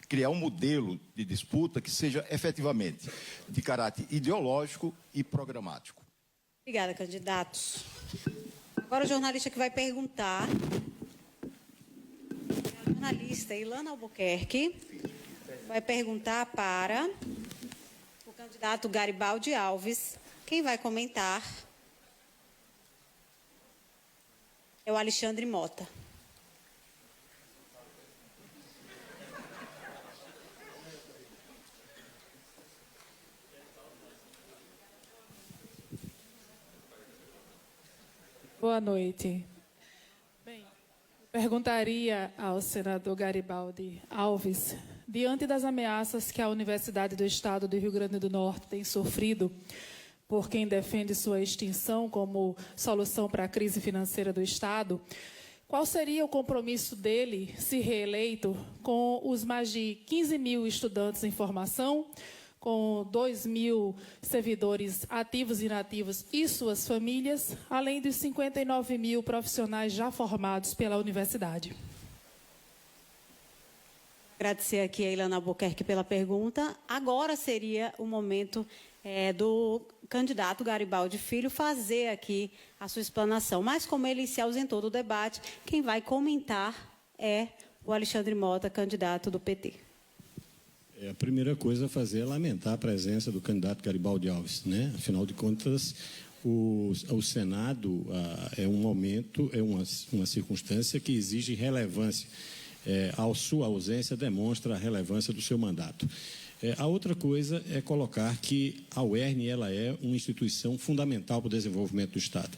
Speaker 9: criar um modelo de disputa que seja efetivamente de caráter ideológico e programático.
Speaker 1: Obrigada, candidatos. Agora o jornalista que vai perguntar é a jornalista Ilana Albuquerque. Vai perguntar para o candidato Garibaldi Alves. Quem vai comentar é o Alexandre Mota.
Speaker 15: Boa noite. Bem, perguntaria ao senador Garibaldi Alves, diante das ameaças que a Universidade do Estado do Rio Grande do Norte tem sofrido por quem defende sua extinção como solução para a crise financeira do Estado, qual seria o compromisso dele, se reeleito, com os mais de 15 mil estudantes em formação, com 2.000 servidores ativos e inativos e suas famílias, além dos 59 mil profissionais já formados pela universidade?
Speaker 1: Agradecer aqui a Ilana Albuquerque pela pergunta. Agora seria o momento do candidato Garibaldi Filho fazer aqui a sua explanação. Mas como ele se ausentou do debate, quem vai comentar é o Alexandre Mota, candidato do PT.
Speaker 3: A primeira coisa a fazer é lamentar a presença do candidato Garibaldi Alves, né? Afinal de contas, o Senado é um momento, é uma circunstância que exige relevância. A sua ausência demonstra a relevância do seu mandato. A outra coisa é colocar que a UERN ela é uma instituição fundamental para o desenvolvimento do Estado.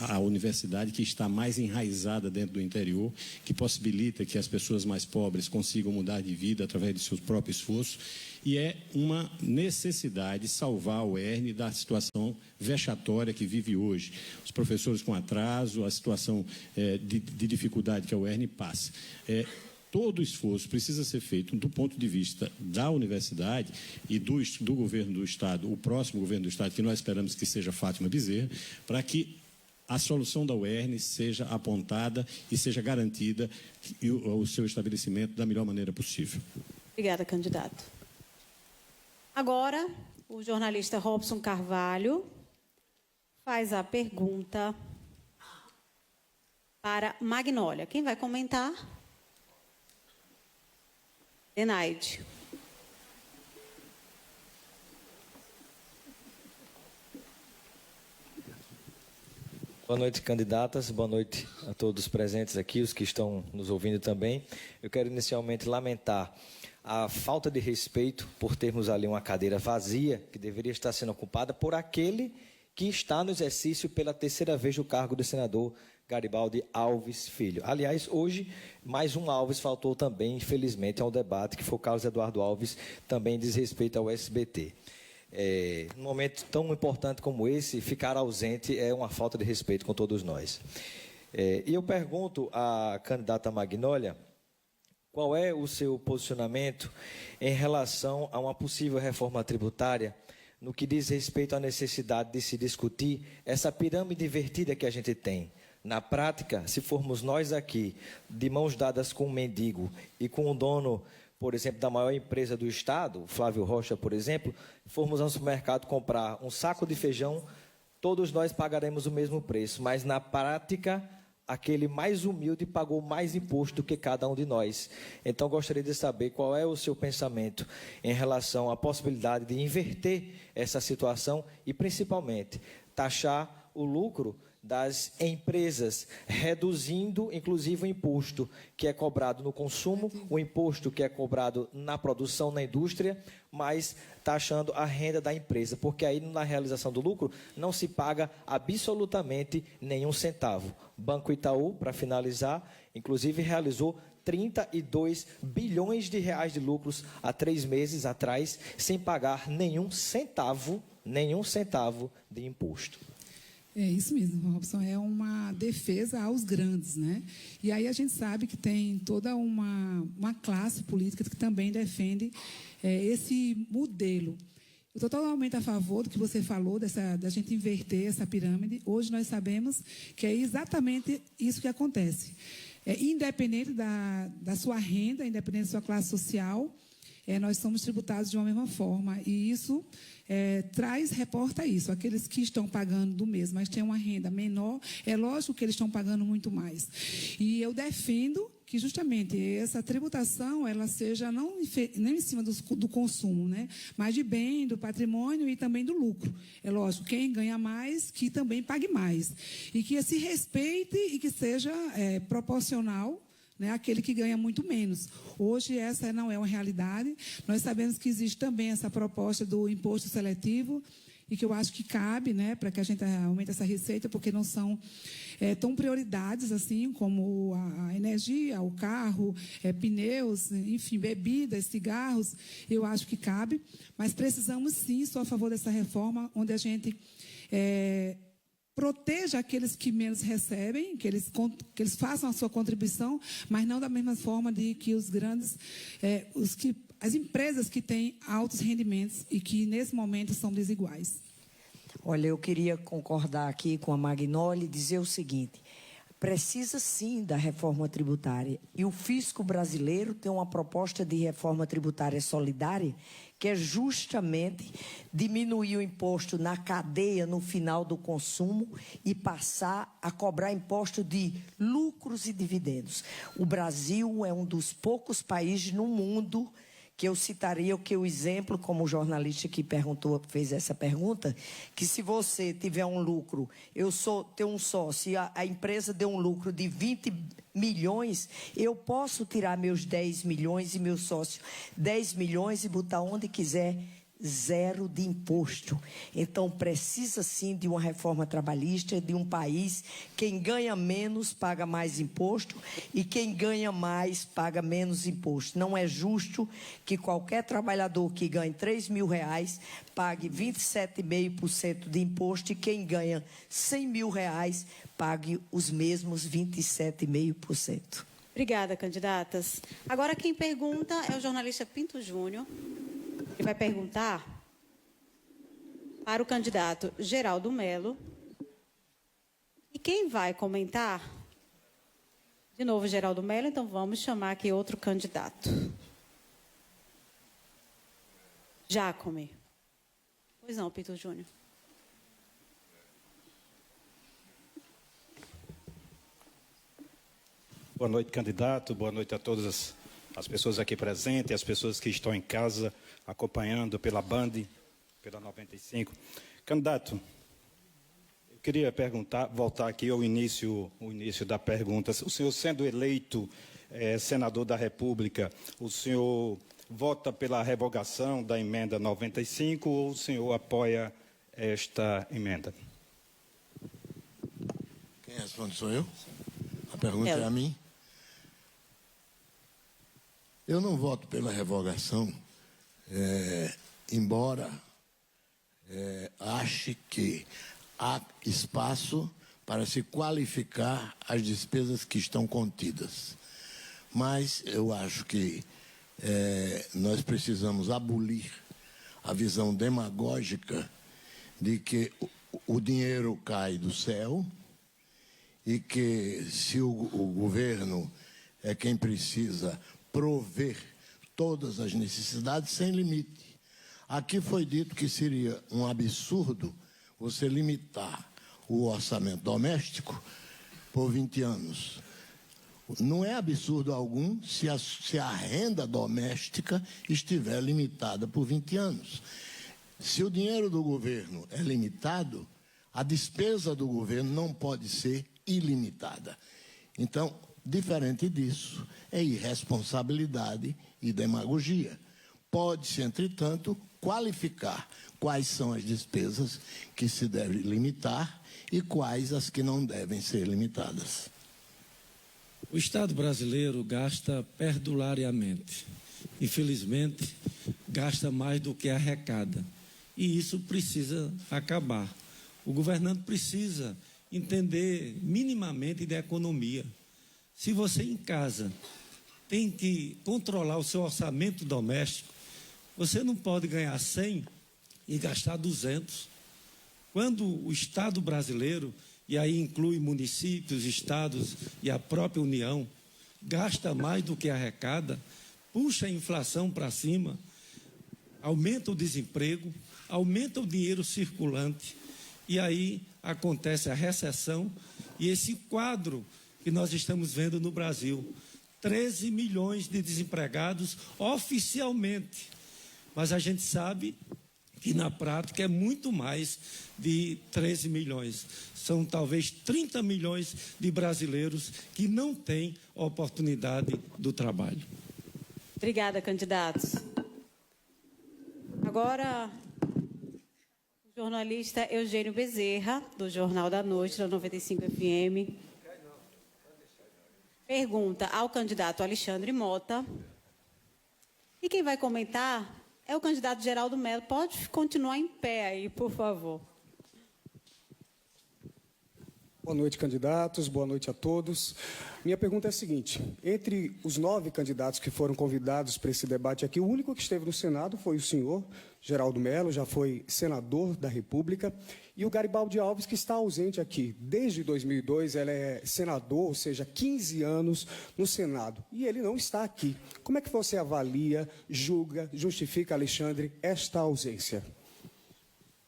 Speaker 3: A universidade que está mais enraizada dentro do interior, que possibilita que as pessoas mais pobres consigam mudar de vida através de seus próprios esforços, e é uma necessidade salvar a UERN da situação vexatória que vive hoje. Os professores com atraso, a situação de dificuldade que a UERN passa. Todo esforço precisa ser feito do ponto de vista da universidade e do governo do Estado, o próximo governo do Estado, que nós esperamos que seja Fátima Bezerra, para que a solução da UERN seja apontada e seja garantida o seu estabelecimento da melhor maneira possível.
Speaker 1: Obrigada, candidato. Agora, o jornalista Robson Carvalho faz a pergunta para Magnólia. Quem vai comentar? Zenaide.
Speaker 16: Boa noite, candidatas. Boa noite a todos os presentes aqui, os que estão nos ouvindo também. Eu quero inicialmente lamentar a falta de respeito por termos ali uma cadeira vazia, que deveria estar sendo ocupada por aquele que está no exercício pela terceira vez do cargo de senador Garibaldi Alves Filho. Aliás, hoje, mais um Alves faltou também, infelizmente, ao debate, que foi o Carlos Eduardo Alves, também diz respeito ao SBT. Num momento tão importante como esse, ficar ausente é uma falta de respeito com todos nós. E eu pergunto à candidata Magnólia, qual é o seu posicionamento em relação a uma possível reforma tributária no que diz respeito à necessidade de se discutir essa pirâmide invertida que a gente tem. Na prática, se formos nós aqui, de mãos dadas com um mendigo e com o dono, por exemplo, da maior empresa do Estado, Flávio Rocha, por exemplo, formos ao supermercado comprar um saco de feijão, todos nós pagaremos o mesmo preço, mas na prática, aquele mais humilde pagou mais imposto do que cada um de nós. Então, gostaria de saber qual é o seu pensamento em relação à possibilidade de inverter essa situação e, principalmente, taxar o lucro das empresas, reduzindo, inclusive, o imposto que é cobrado no consumo, o imposto que é cobrado na produção, na indústria, mas taxando a renda da empresa, porque aí, na realização do lucro, não se paga absolutamente nenhum centavo. Banco Itaú, para finalizar, inclusive, realizou 32 bilhões de reais de lucros há 3 meses atrás, sem pagar nenhum centavo de imposto.
Speaker 8: É isso mesmo, Robson, é uma defesa aos grandes, né? E aí a gente sabe que tem toda uma classe política que também defende esse modelo. Eu estou totalmente a favor do que você falou, da gente inverter essa pirâmide. Hoje nós sabemos que é exatamente isso que acontece. Independente da sua renda, independente da sua classe social, nós somos tributados de uma mesma forma. E isso reporta isso. Aqueles que estão pagando do mesmo, mas têm uma renda menor, é lógico que eles estão pagando muito mais. E eu defendo que justamente essa tributação ela seja não em cima do consumo, né? Mas de bem, do patrimônio e também do lucro. É lógico, quem ganha mais, que também pague mais. E que se respeite e que seja proporcional, né, aquele que ganha muito menos. Hoje, essa não é uma realidade. Nós sabemos que existe também essa proposta do imposto seletivo, e que eu acho que cabe, né, para que a gente aumente essa receita, porque não são tão prioridades assim como a energia, o carro, pneus, enfim, bebidas, cigarros. Eu acho que cabe, mas precisamos sim, sou a favor dessa reforma, onde a gente proteja aqueles que menos recebem, que eles façam a sua contribuição, mas não da mesma forma de que os grandes, as empresas que têm altos rendimentos e que, nesse momento, são desiguais.
Speaker 5: Olha, eu queria concordar aqui com a Magnoli e dizer o seguinte: precisa sim da reforma tributária. E o fisco brasileiro tem uma proposta de reforma tributária solidária, que é justamente diminuir o imposto na cadeia no final do consumo e passar a cobrar imposto de lucros e dividendos. O Brasil é um dos poucos países no mundo que eu citaria o exemplo, como o jornalista que fez essa pergunta, que se você tiver um lucro, tenho um sócio, e a empresa deu um lucro de 20 milhões, eu posso tirar meus 10 milhões e meu sócio 10 milhões e botar onde quiser, zero de imposto. Então, precisa sim de uma reforma trabalhista, de um país, quem ganha menos paga mais imposto e quem ganha mais paga menos imposto. Não é justo que qualquer trabalhador que ganhe R$3.000 pague 27,5% de imposto e quem ganha R$100.000 pague os mesmos 27,5%.
Speaker 1: Obrigada, candidatas. Agora quem pergunta é o jornalista Pinto Júnior. Ele vai perguntar para o candidato Geraldo Mello. E quem vai comentar? De novo, Geraldo Mello, então vamos chamar aqui outro candidato. Jacome. Pois não, Pinto Júnior.
Speaker 17: Boa noite, candidato. Boa noite a todas as pessoas aqui presentes, as pessoas que estão em casa acompanhando pela Band, pela 95. Candidato, eu queria voltar aqui ao início da pergunta. O senhor, sendo eleito senador da República, o senhor vota pela revogação da emenda 95 ou o senhor apoia esta emenda?
Speaker 6: Quem responde sou eu? A pergunta é a mim. Eu não voto pela revogação, embora ache que há espaço para se qualificar as despesas que estão contidas. Mas eu acho que nós precisamos abolir a visão demagógica de que o dinheiro cai do céu e que se o governo é quem precisa prover todas as necessidades sem limite. Aqui foi dito que seria um absurdo você limitar o orçamento doméstico por 20 anos. Não é absurdo algum se a renda doméstica estiver limitada por 20 anos. Se o dinheiro do governo é limitado, a despesa do governo não pode ser ilimitada. Então, diferente disso, é irresponsabilidade e demagogia. Pode-se, entretanto, qualificar quais são as despesas que se deve limitar e quais as que não devem ser limitadas.
Speaker 7: O Estado brasileiro gasta perdulariamente. Infelizmente, gasta mais do que arrecada. E isso precisa acabar. O governante precisa entender minimamente de economia. Se você em casa tem que controlar o seu orçamento doméstico, você não pode ganhar 100 e gastar 200. Quando o Estado brasileiro, e aí inclui municípios, estados e a própria União, gasta mais do que arrecada, puxa a inflação para cima, aumenta o desemprego, aumenta o dinheiro circulante, e aí acontece a recessão e esse quadro que nós estamos vendo no Brasil. 13 milhões de desempregados oficialmente, mas a gente sabe que na prática é muito mais de 13 milhões. São talvez 30 milhões de brasileiros que não têm oportunidade do trabalho.
Speaker 1: Obrigada, candidatos. Agora, o jornalista Eugênio Bezerra, do Jornal da Noite, da 95 FM, pergunta ao candidato Alexandre Mota. E quem vai comentar é o candidato Geraldo Mello. Pode continuar em pé aí, por favor.
Speaker 18: Boa noite, candidatos. Boa noite a todos. Minha pergunta é a seguinte. Entre os 9 candidatos que foram convidados para esse debate aqui, o único que esteve no Senado foi o senhor, Geraldo Mello, já foi senador da República, e o Garibaldi Alves, que está ausente aqui. Desde 2002, ele é senador, ou seja, 15 anos no Senado, e ele não está aqui. Como é que você avalia, julga, justifica, Alexandre, esta ausência?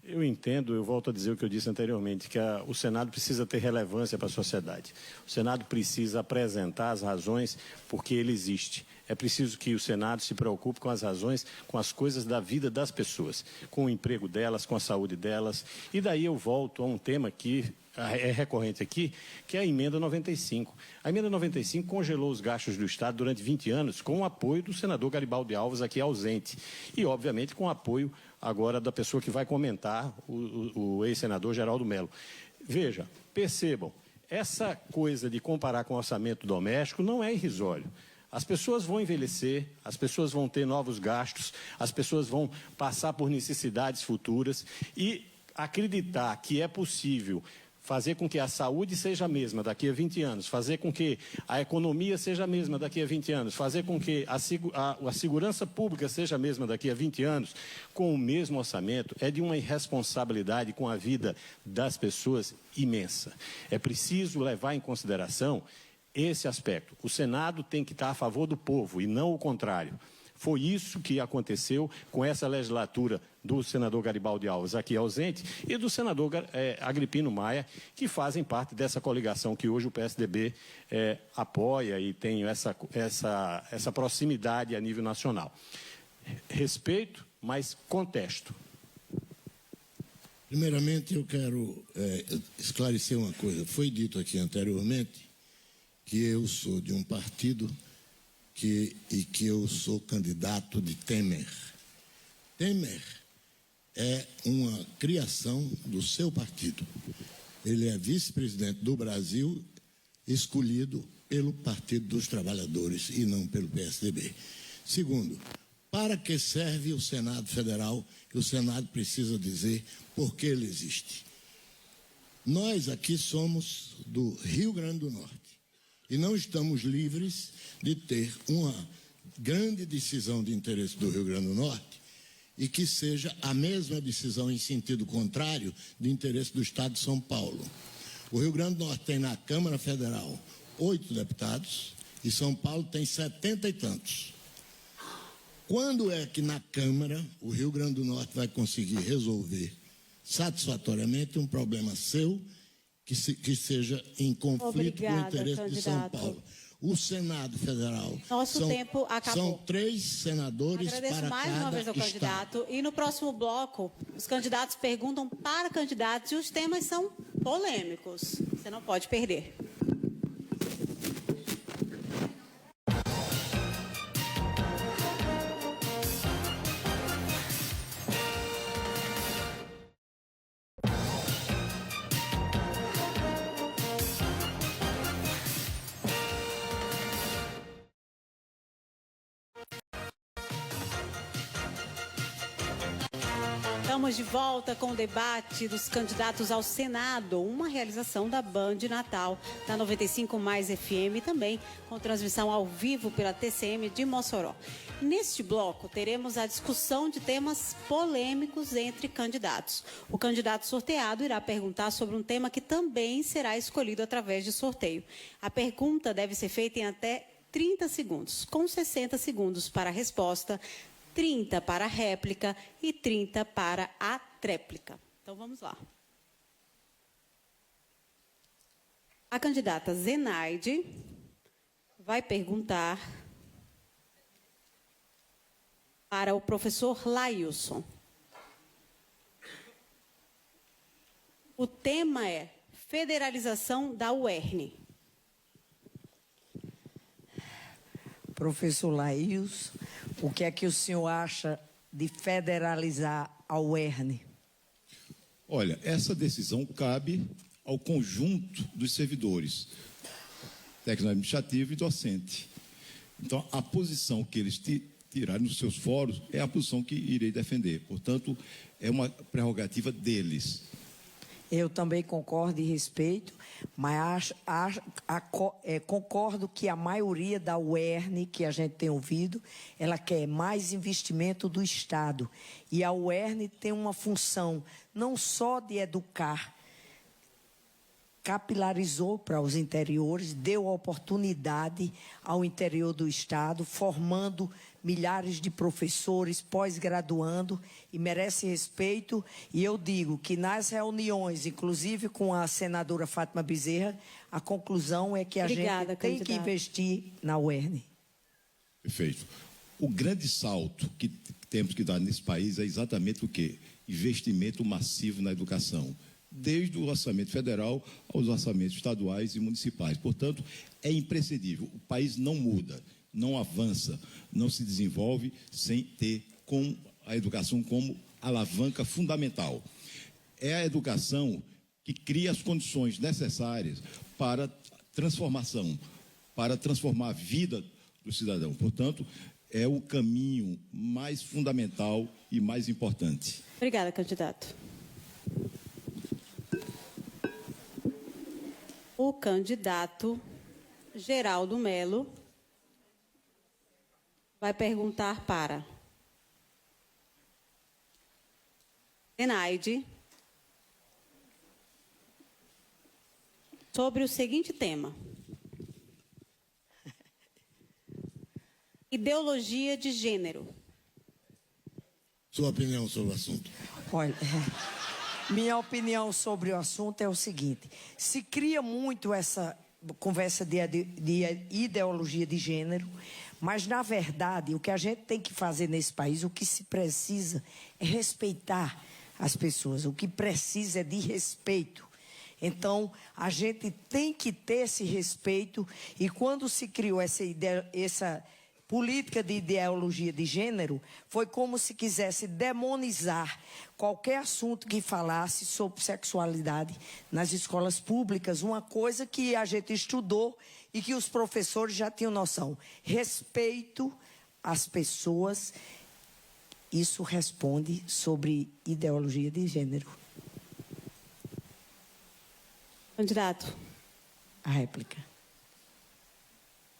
Speaker 3: Eu entendo, eu volto a dizer o que eu disse anteriormente, que o Senado precisa ter relevância para a sociedade. O Senado precisa apresentar as razões porque ele existe. É preciso que o Senado se preocupe com as razões, com as coisas da vida das pessoas, com o emprego delas, com a saúde delas. E daí eu volto a um tema que é recorrente aqui, que é a emenda 95. A emenda 95 congelou os gastos do Estado durante 20 anos com o apoio do senador Garibaldi Alves, aqui ausente. E, obviamente, com o apoio agora da pessoa que vai comentar, o ex-senador Geraldo Mello. Veja, percebam, essa coisa de comparar com o orçamento doméstico não é irrisório. As pessoas vão envelhecer, as pessoas vão ter novos gastos, as pessoas vão passar por necessidades futuras e acreditar que é possível fazer com que a saúde seja a mesma daqui a 20 anos, fazer com que a economia seja a mesma daqui a 20 anos, fazer com que a segurança pública seja a mesma daqui a 20 anos, com o mesmo orçamento, é de uma irresponsabilidade com a vida das pessoas imensa. É preciso levar em consideração esse aspecto. O Senado tem que estar a favor do povo e não o contrário. Foi isso que aconteceu com essa legislatura do senador Garibaldi Alves, aqui ausente, e do senador Agripino Maia, que fazem parte dessa coligação que hoje o PSDB apoia e tem essa proximidade a nível nacional. Respeito, mas contesto.
Speaker 6: Primeiramente, eu quero esclarecer uma coisa. Foi dito aqui anteriormente que eu sou de um partido e que eu sou candidato de Temer. Temer é uma criação do seu partido. Ele é vice-presidente do Brasil, escolhido pelo Partido dos Trabalhadores e não pelo PSDB. Segundo, para que serve o Senado Federal? Que o Senado precisa dizer por que ele existe. Nós aqui somos do Rio Grande do Norte. E não estamos livres de ter uma grande decisão de interesse do Rio Grande do Norte e que seja a mesma decisão em sentido contrário de interesse do Estado de São Paulo. O Rio Grande do Norte tem na Câmara Federal 8 deputados e São Paulo tem 70 e tantos. Quando é que na Câmara o Rio Grande do Norte vai conseguir resolver satisfatoriamente um problema seu que seja em conflito com o interesse candidato de São Paulo? O Senado Federal.
Speaker 1: Nosso tempo acabou.
Speaker 6: São 3 senadores para cada estado.
Speaker 1: Agradeço mais uma vez ao candidato. E no próximo bloco, os candidatos perguntam para candidatos e os temas são polêmicos. Você não pode perder. Estamos de volta com o debate dos candidatos ao Senado, uma realização da Band Natal, da 95 Mais FM, também com transmissão ao vivo pela TCM de Mossoró. Neste bloco, teremos a discussão de temas polêmicos entre candidatos. O candidato sorteado irá perguntar sobre um tema que também será escolhido através de sorteio. A pergunta deve ser feita em até 30 segundos, com 60 segundos para a resposta, 30 para a réplica e 30 para a tréplica. Então, vamos lá. A candidata Zenaide vai perguntar para o professor Lailson. O tema é federalização da UERN.
Speaker 5: Professor Lailson, o que é que o senhor acha de federalizar a UERN?
Speaker 9: Olha, essa decisão cabe ao conjunto dos servidores, técnico-administrativo e docente. Então, a posição que eles tirarem nos seus fóruns é a posição que irei defender. Portanto, é uma prerrogativa deles.
Speaker 5: Eu também concordo e respeito, mas concordo que a maioria da UERN, que a gente tem ouvido, ela quer mais investimento do Estado. E a UERN tem uma função não só de educar, capilarizou para os interiores, deu oportunidade ao interior do Estado, formando milhares de professores, pós-graduando, e merece respeito. E eu digo que nas reuniões, inclusive com a senadora Fátima Bezerra, a conclusão é que a gente tem que investir na UERN.
Speaker 9: Perfeito. O grande salto que temos que dar nesse país é exatamente o quê? Investimento massivo na educação, desde o orçamento federal aos orçamentos estaduais e municipais. Portanto, é imprescindível. O país não muda, não avança, não se desenvolve sem ter com a educação como alavanca fundamental. É a educação que cria as condições necessárias para transformação, para transformar a vida do cidadão. Portanto, é o caminho mais fundamental e mais importante.
Speaker 1: Obrigada, candidato. O candidato Geraldo Melo vai perguntar para Zenaide sobre o seguinte tema: ideologia de gênero.
Speaker 6: Sua opinião sobre o assunto.
Speaker 5: Olha, minha opinião sobre o assunto é o seguinte: se cria muito essa conversa de ideologia de gênero, mas, na verdade, o que a gente tem que fazer nesse país, o que se precisa é respeitar as pessoas, o que precisa é de respeito. Então, a gente tem que ter esse respeito, e quando se criou essa política de ideologia de gênero, foi como se quisesse demonizar qualquer assunto que falasse sobre sexualidade nas escolas públicas, uma coisa que a gente estudou e que os professores já tinham noção. Respeito às pessoas, isso responde sobre ideologia de gênero.
Speaker 1: Candidato.
Speaker 5: A réplica.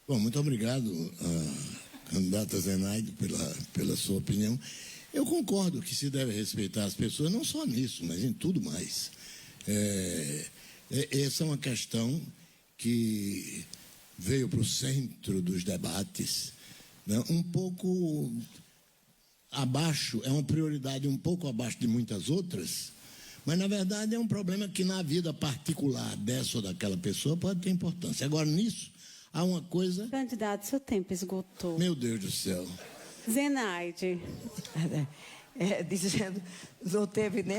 Speaker 6: Bom, muito obrigado, candidata Zenaide, pela sua opinião. Eu concordo que se deve respeitar as pessoas, não só nisso, mas em tudo mais. Essa é uma questão que veio para o centro dos debates, né, um pouco abaixo, é uma prioridade um pouco abaixo de muitas outras, mas, na verdade, é um problema que na vida particular dessa ou daquela pessoa pode ter importância. Agora, nisso, há uma coisa...
Speaker 1: Candidato, seu tempo esgotou.
Speaker 6: Meu Deus do céu.
Speaker 1: Zenaide.
Speaker 5: Dizendo, não teve nem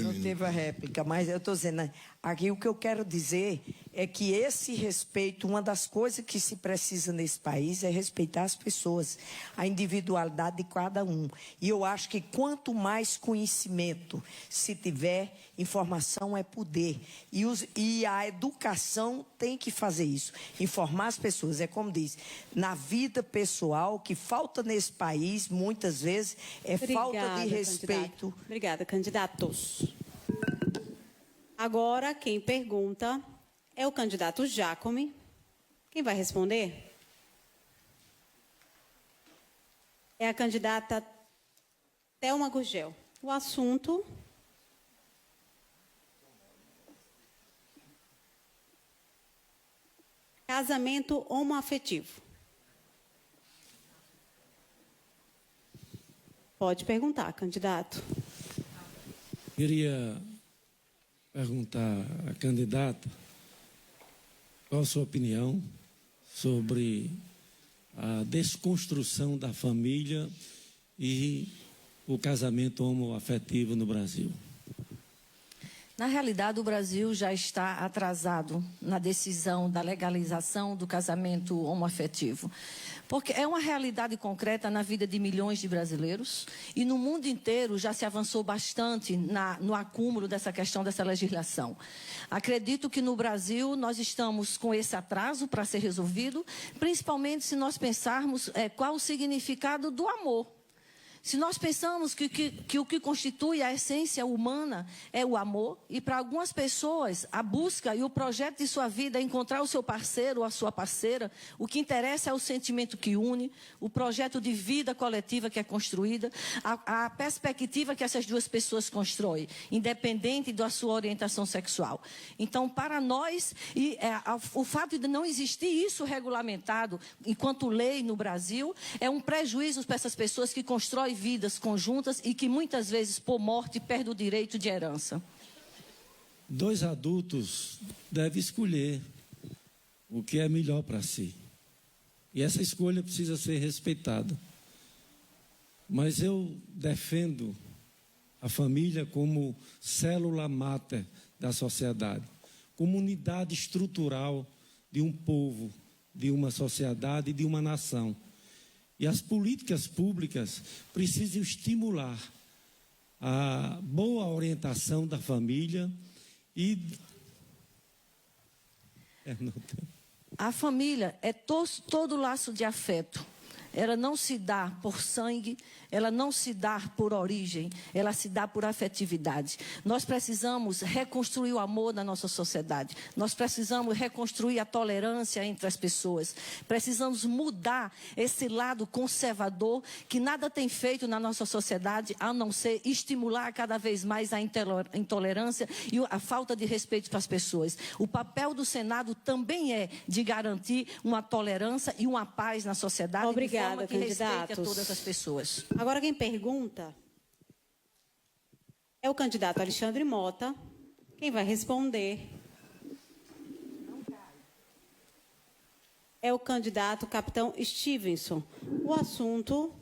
Speaker 5: não teve a réplica, mas eu estou dizendo, aqui o que eu quero dizer é que esse respeito, uma das coisas que se precisa nesse país é respeitar as pessoas, a individualidade de cada um. E eu acho que quanto mais conhecimento se tiver, informação é poder. E a educação tem que fazer isso, informar as pessoas. É como diz, na vida pessoal, o que falta nesse país, muitas vezes, é falta de respeito.
Speaker 1: Candidato. Obrigada, candidatos. Agora, quem pergunta é o candidato Jacome. Quem vai responder? É a candidata Thelma Gurgel. O assunto... casamento homoafetivo. Pode perguntar, candidato.
Speaker 7: Queria perguntar à candidata qual a sua opinião sobre a desconstrução da família e o casamento homoafetivo no Brasil.
Speaker 4: Na realidade, o Brasil já está atrasado na decisão da legalização do casamento homoafetivo, porque é uma realidade concreta na vida de milhões de brasileiros e no mundo inteiro já se avançou bastante no acúmulo dessa questão, dessa legislação. Acredito que no Brasil nós estamos com esse atraso para ser resolvido, principalmente se nós pensarmos qual o significado do amor. Se nós pensamos que o que constitui a essência humana é o amor, e para algumas pessoas a busca e o projeto de sua vida é encontrar o seu parceiro ou a sua parceira, o que interessa é o sentimento que une, o projeto de vida coletiva que é construída, a perspectiva que essas duas pessoas constroem, independente da sua orientação sexual. Então, para nós, o fato de não existir isso regulamentado enquanto lei no Brasil é um prejuízo para essas pessoas que constroem vidas conjuntas e que muitas vezes, por morte, perdem o direito de herança.
Speaker 7: Dois adultos devem escolher o que é melhor para si. E essa escolha precisa ser respeitada. Mas eu defendo a família como célula máter da sociedade, como unidade estrutural de um povo, de uma sociedade e de uma nação. E as políticas públicas precisam estimular a boa orientação da família e...
Speaker 4: A família é todo laço de afeto. Ela não se dá por sangue, ela não se dá por origem, ela se dá por afetividade. Nós precisamos reconstruir o amor na nossa sociedade. Nós precisamos reconstruir a tolerância entre as pessoas. Precisamos mudar esse lado conservador que nada tem feito na nossa sociedade, a não ser estimular cada vez mais a intolerância e a falta de respeito para as pessoas. O papel do Senado também é de garantir uma tolerância e uma paz na sociedade.
Speaker 1: Obrigada,
Speaker 4: de forma que
Speaker 1: candidatos.
Speaker 4: respeite a todas as pessoas.
Speaker 1: Agora quem pergunta é o candidato Alexandre Mota. Quem vai responder é o candidato capitão Stevenson. O assunto: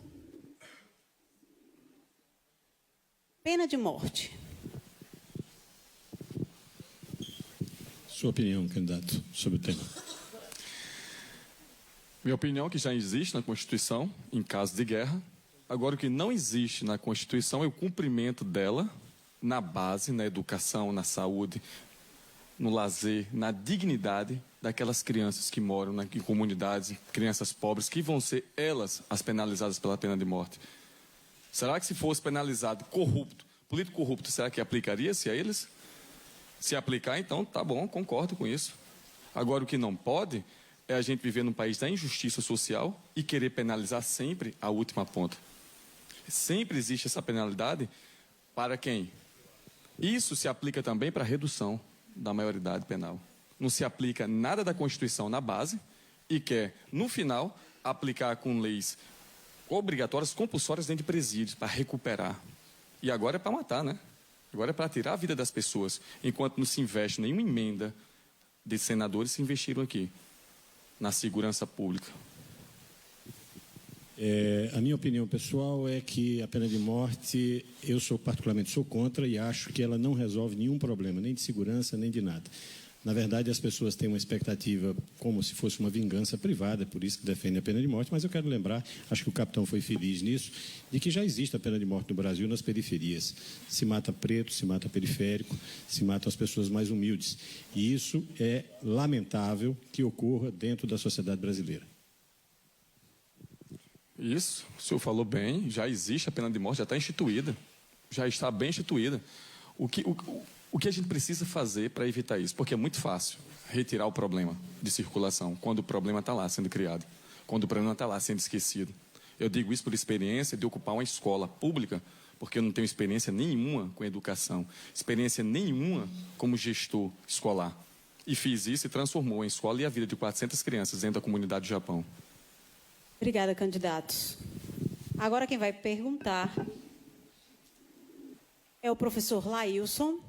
Speaker 1: pena de morte.
Speaker 3: Sua opinião, candidato, sobre o tema.
Speaker 10: Minha opinião é que já existe na Constituição, em caso de guerra. Agora, o que não existe na Constituição é o cumprimento dela na base, na educação, na saúde, no lazer, na dignidade daquelas crianças que moram em comunidades, crianças pobres, que vão ser elas as penalizadas pela pena de morte. Será que se fosse penalizado corrupto, político corrupto, será que aplicaria-se a eles? Se aplicar, então, tá bom, concordo com isso. Agora, o que não pode é a gente viver num país da injustiça social e querer penalizar sempre a última ponta. Sempre existe essa penalidade para quem? Isso se aplica também para a redução da maioridade penal. Não se aplica nada da Constituição na base e quer, no final, aplicar com leis obrigatórias, compulsórias dentro de presídios, para recuperar. E agora é para matar, né? Agora é para tirar a vida das pessoas, enquanto não se investe nenhuma emenda de senadores se investiram aqui na segurança pública.
Speaker 3: A minha opinião pessoal é que a pena de morte, eu particularmente sou contra e acho que ela não resolve nenhum problema, nem de segurança, nem de nada. Na verdade, as pessoas têm uma expectativa como se fosse uma vingança privada, por isso que defendem a pena de morte, mas eu quero lembrar, acho que o capitão foi feliz nisso, de que já existe a pena de morte no Brasil nas periferias. Se mata preto, se mata periférico, se matam as pessoas mais humildes. E isso é lamentável que ocorra dentro da sociedade brasileira.
Speaker 10: Isso, o senhor falou bem, já existe a pena de morte, já está instituída, já está bem instituída. O que a gente precisa fazer para evitar isso? Porque é muito fácil retirar o problema de circulação quando o problema está lá sendo criado, quando o problema está lá sendo esquecido. Eu digo isso por experiência de ocupar uma escola pública, porque eu não tenho experiência nenhuma com educação, experiência nenhuma como gestor escolar. E fiz isso e transformou a escola e a vida de 400 crianças dentro da comunidade do Japão.
Speaker 1: Obrigada, candidatos. Agora quem vai perguntar é o professor Lailson.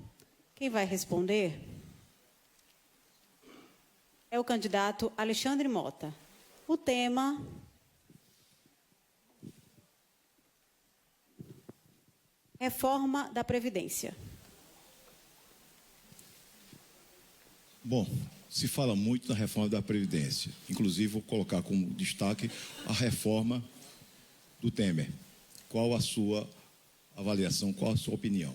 Speaker 1: Quem vai responder é o candidato Alexandre Mota. O tema reforma da Previdência.
Speaker 9: Bom, se fala muito na reforma da Previdência. Inclusive, vou colocar como destaque a reforma do Temer. Qual a sua avaliação, qual a sua opinião?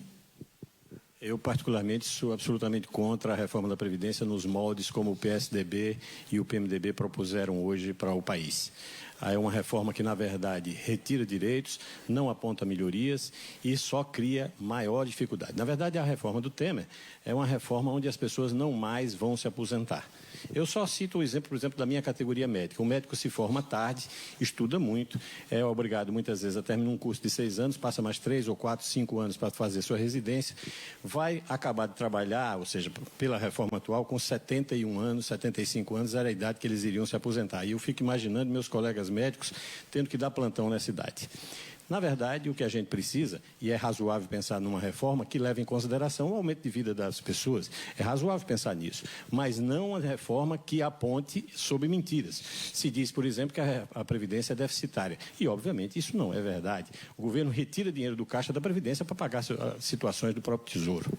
Speaker 3: Eu, particularmente, sou absolutamente contra a reforma da Previdência nos moldes como o PSDB e o PMDB propuseram hoje para o país. É uma reforma que, na verdade, retira direitos, não aponta melhorias e só cria maior dificuldade. Na verdade, a reforma do Temer é uma reforma onde as pessoas não mais vão se aposentar. Eu só cito o exemplo, por exemplo, da minha categoria médica. O médico se forma tarde, estuda muito, é obrigado muitas vezes a terminar um curso de 6 anos, passa mais 3 ou 4, 5 anos para fazer sua residência, vai acabar de trabalhar, ou seja, pela reforma atual, com 71 anos, 75 anos, era a idade que eles iriam se aposentar. E eu fico imaginando meus colegas médicos tendo que dar plantão nessa idade. Na verdade, o que a gente precisa, e é razoável pensar numa reforma que leve em consideração o aumento de vida das pessoas, é razoável pensar nisso, mas não uma reforma que aponte sobre mentiras. Se diz, por exemplo, que a Previdência é deficitária, e obviamente isso não é verdade. O governo retira dinheiro do caixa da Previdência para pagar situações do próprio Tesouro.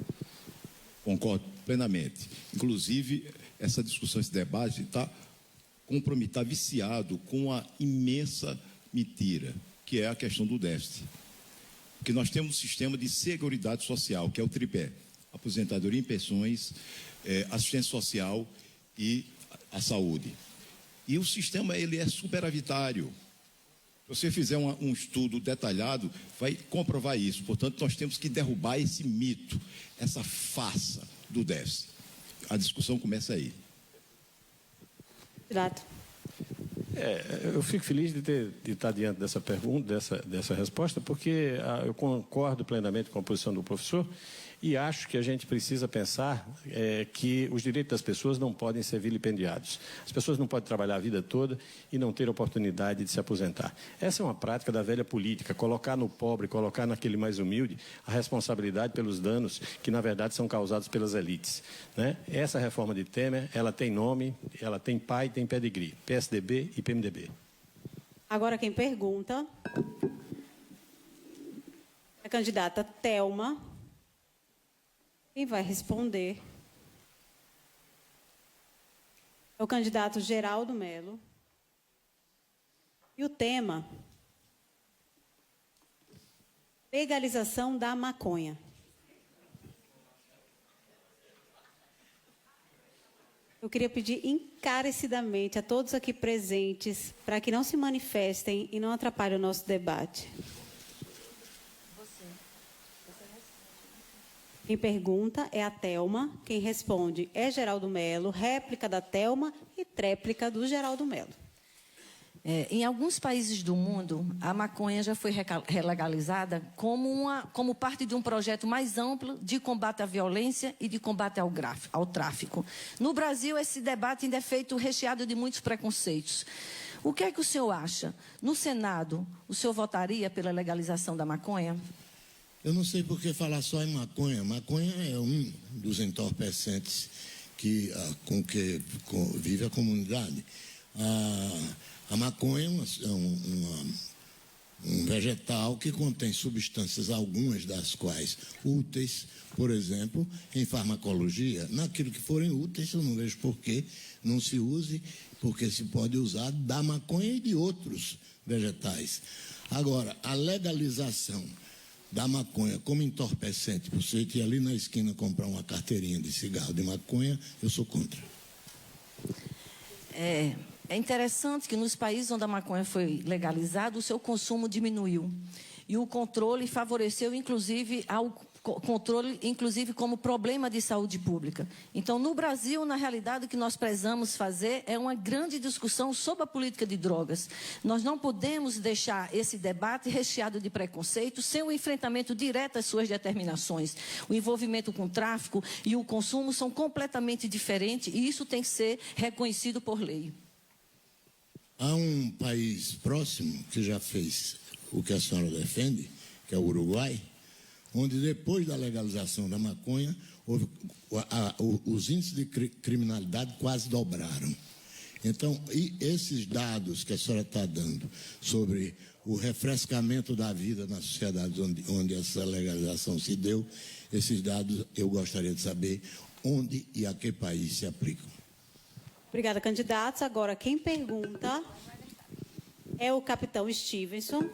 Speaker 9: Concordo plenamente. Inclusive, essa discussão, esse debate está viciado com a imensa mentira, que é a questão do déficit. Porque nós temos um sistema de seguridade social, que é o tripé: aposentadoria e pensões, assistência social e a saúde. E o sistema ele é superavitário. Se você fizer um estudo detalhado, vai comprovar isso. Portanto, nós temos que derrubar esse mito, essa farsa do déficit. A discussão começa aí.
Speaker 1: Candidato.
Speaker 3: Eu fico feliz de estar diante dessa pergunta, dessa resposta, porque eu concordo plenamente com a posição do professor e acho que a gente precisa pensar que os direitos das pessoas não podem ser vilipendiados. As pessoas não podem trabalhar a vida toda e não ter oportunidade de se aposentar. Essa é uma prática da velha política, colocar no pobre, colocar naquele mais humilde a responsabilidade pelos danos que, na verdade, são causados pelas elites, né? Essa reforma de Temer, ela tem nome, ela tem pai, tem pedigree, PSDB e PMDB.
Speaker 1: Agora quem pergunta é a candidata Thelma. Quem vai responder é o candidato Geraldo Melo. E o tema: legalização da maconha. Eu queria pedir encarecidamente a todos aqui presentes para que não se manifestem e não atrapalhem o nosso debate. Quem pergunta é a Thelma, quem responde é Geraldo Melo, réplica da Thelma e tréplica do Geraldo Melo.
Speaker 4: Em alguns países do mundo, a maconha já foi legalizada como parte de um projeto mais amplo de combate à violência e de combate ao tráfico. No Brasil, esse debate ainda é feito recheado de muitos preconceitos. O que é que o senhor acha? No Senado, o senhor votaria pela legalização da maconha?
Speaker 6: Eu não sei por que falar só em maconha. Maconha é um dos entorpecentes com que vive a comunidade. A maconha é um vegetal que contém substâncias, algumas das quais úteis, por exemplo, em farmacologia. Naquilo que forem úteis, eu não vejo por que não se use, porque se pode usar da maconha e de outros vegetais. Agora, a legalização da maconha como entorpecente, por você ir ali na esquina comprar uma carteirinha de cigarro de maconha, eu sou contra.
Speaker 4: É interessante que nos países onde a maconha foi legalizada, o seu consumo diminuiu. E o controle favoreceu, inclusive, como problema de saúde pública. Então, no Brasil, na realidade, o que nós precisamos fazer é uma grande discussão sobre a política de drogas. Nós não podemos deixar esse debate recheado de preconceito sem o enfrentamento direto às suas determinações. O envolvimento com o tráfico e o consumo são completamente diferentes e isso tem que ser reconhecido por lei.
Speaker 6: Há um país próximo que já fez o que a senhora defende, que é o Uruguai, onde depois da legalização da maconha, os índices de criminalidade quase dobraram. Então, e esses dados que a senhora está dando sobre o refrescamento da vida nas sociedades onde essa legalização se deu, esses dados eu gostaria de saber onde e a que país se aplicam.
Speaker 1: Obrigada, candidatos. Agora, quem pergunta é o capitão Stevenson.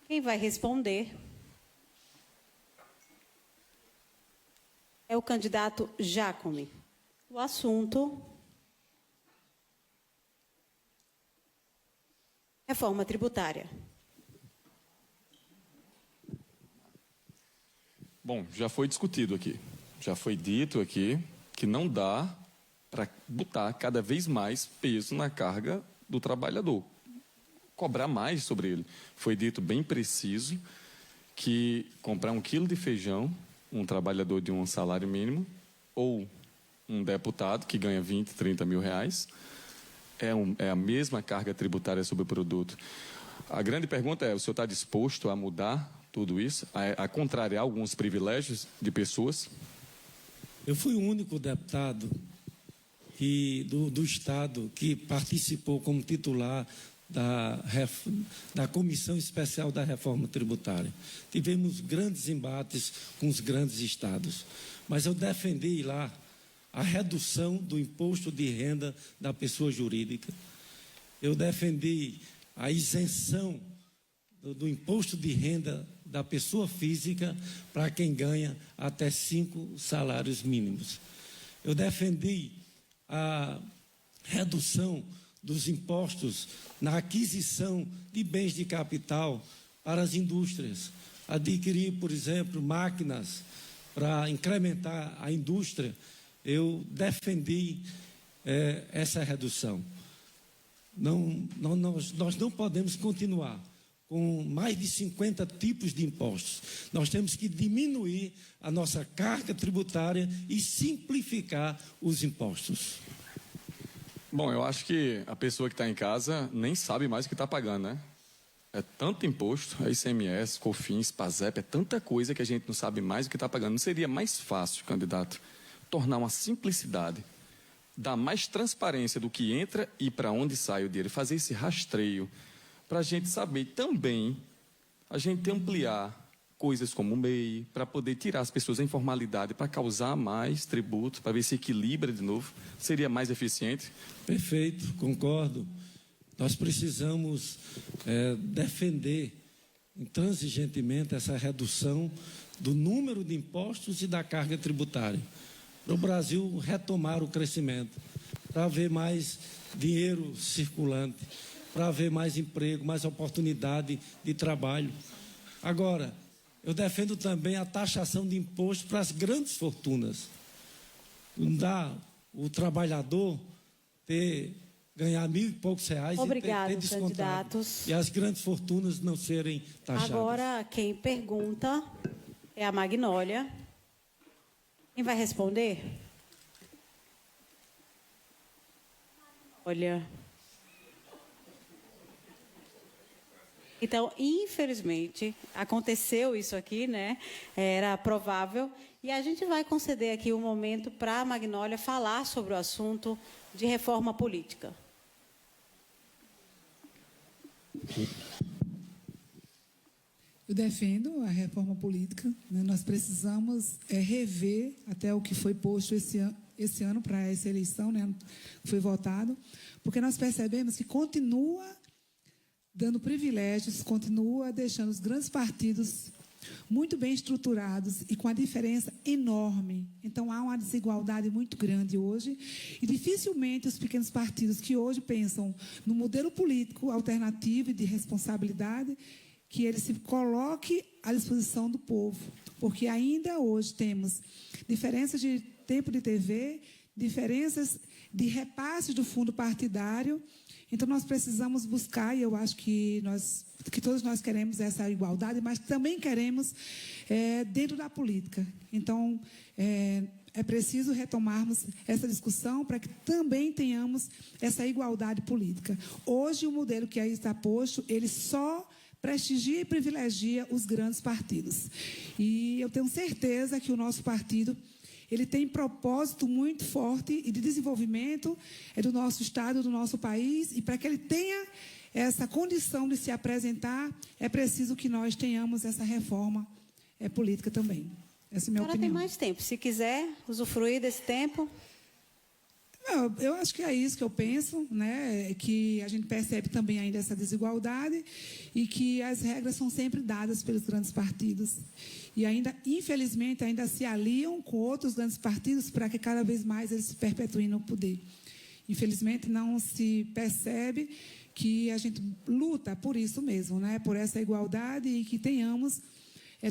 Speaker 1: Quem vai responder é o candidato Jacome. O assunto: reforma tributária.
Speaker 10: Bom, já foi discutido aqui, já foi dito aqui que não dá para botar cada vez mais peso na carga do trabalhador, cobrar mais sobre ele. Foi dito bem preciso que comprar 1 quilo de feijão, um trabalhador de um salário mínimo, ou um deputado que ganha 20, 30 mil reais, é a mesma carga tributária sobre o produto. A grande pergunta é, o senhor está disposto a mudar tudo isso, a contrariar alguns privilégios de pessoas?
Speaker 7: Eu fui o único deputado do Estado que participou como titular da Comissão Especial da Reforma Tributária. Tivemos grandes embates com os grandes estados, mas eu defendi lá a redução do imposto de renda da pessoa jurídica. Eu defendi a isenção do imposto de renda da pessoa física para quem ganha até 5 salários mínimos. Eu defendi a redução dos impostos na aquisição de bens de capital para as indústrias. Adquirir, por exemplo, máquinas para incrementar a indústria. Eu defendi essa redução. Nós não podemos continuar com mais de 50 tipos de impostos. Nós temos que diminuir a nossa carga tributária e simplificar os impostos.
Speaker 10: Bom, eu acho que a pessoa que está em casa nem sabe mais o que está pagando, né? É tanto imposto, é ICMS, COFINS, PASEP, é tanta coisa que a gente não sabe mais o que está pagando. Não seria mais fácil, candidato, tornar uma simplicidade, dar mais transparência do que entra e para onde sai o dinheiro, fazer esse rastreio, para a gente saber também, a gente ampliar coisas como o MEI, para poder tirar as pessoas da informalidade, para causar mais tributo, para ver se equilibra de novo, seria mais eficiente?
Speaker 7: Perfeito, concordo. Nós precisamos defender intransigentemente essa redução do número de impostos e da carga tributária, para o Brasil retomar o crescimento, para haver mais dinheiro circulante, para haver mais emprego, mais oportunidade de trabalho. Agora, eu defendo também a taxação de imposto para as grandes fortunas. Não dá o trabalhador ganhar R$1.000 e poucos reais.
Speaker 1: Obrigado,
Speaker 7: e ter descontado.
Speaker 1: candidatos.
Speaker 7: E as grandes fortunas não serem taxadas.
Speaker 1: Agora, quem pergunta é a Magnólia. Quem vai responder? Olha. Então, infelizmente, aconteceu isso aqui, né? Era provável. E a gente vai conceder aqui um momento para a Magnólia falar sobre o assunto de reforma política.
Speaker 8: Eu defendo a reforma política, né? Nós precisamos rever até o que foi posto esse ano para essa eleição, né? Foi votado, porque nós percebemos que continua dando privilégios, continua deixando os grandes partidos muito bem estruturados e com a diferença enorme. Então, há uma desigualdade muito grande hoje e dificilmente os pequenos partidos que hoje pensam no modelo político alternativo e de responsabilidade, que ele se coloque à disposição do povo, porque ainda hoje temos diferenças de tempo de TV, diferenças de repasse do fundo partidário. Então, nós precisamos buscar, e eu acho que todos nós queremos essa igualdade, mas também queremos dentro da política. Então, é preciso retomarmos essa discussão para que também tenhamos essa igualdade política. Hoje, o modelo que aí está posto, ele só prestigia e privilegia os grandes partidos. E eu tenho certeza que o nosso partido ele tem propósito muito forte e de desenvolvimento do nosso Estado, do nosso país, e para que ele tenha essa condição de se apresentar, é preciso que nós tenhamos essa reforma política também. Essa é a minha opinião.
Speaker 1: Tem mais tempo. Se quiser usufruir desse tempo...
Speaker 8: Eu acho que é isso que eu penso, né? Que a gente percebe também ainda essa desigualdade e que as regras são sempre dadas pelos grandes partidos. E ainda, infelizmente, ainda se aliam com outros grandes partidos para que cada vez mais eles se perpetuem no poder. Infelizmente, não se percebe que a gente luta por isso mesmo, né? Por essa igualdade e que tenhamos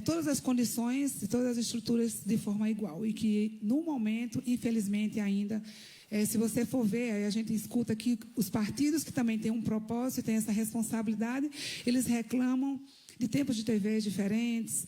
Speaker 8: todas as condições e todas as estruturas de forma igual. E que, no momento, infelizmente, ainda... se você for ver, aí a gente escuta que os partidos que também têm um propósito, têm essa responsabilidade, eles reclamam de tempos de TV diferentes,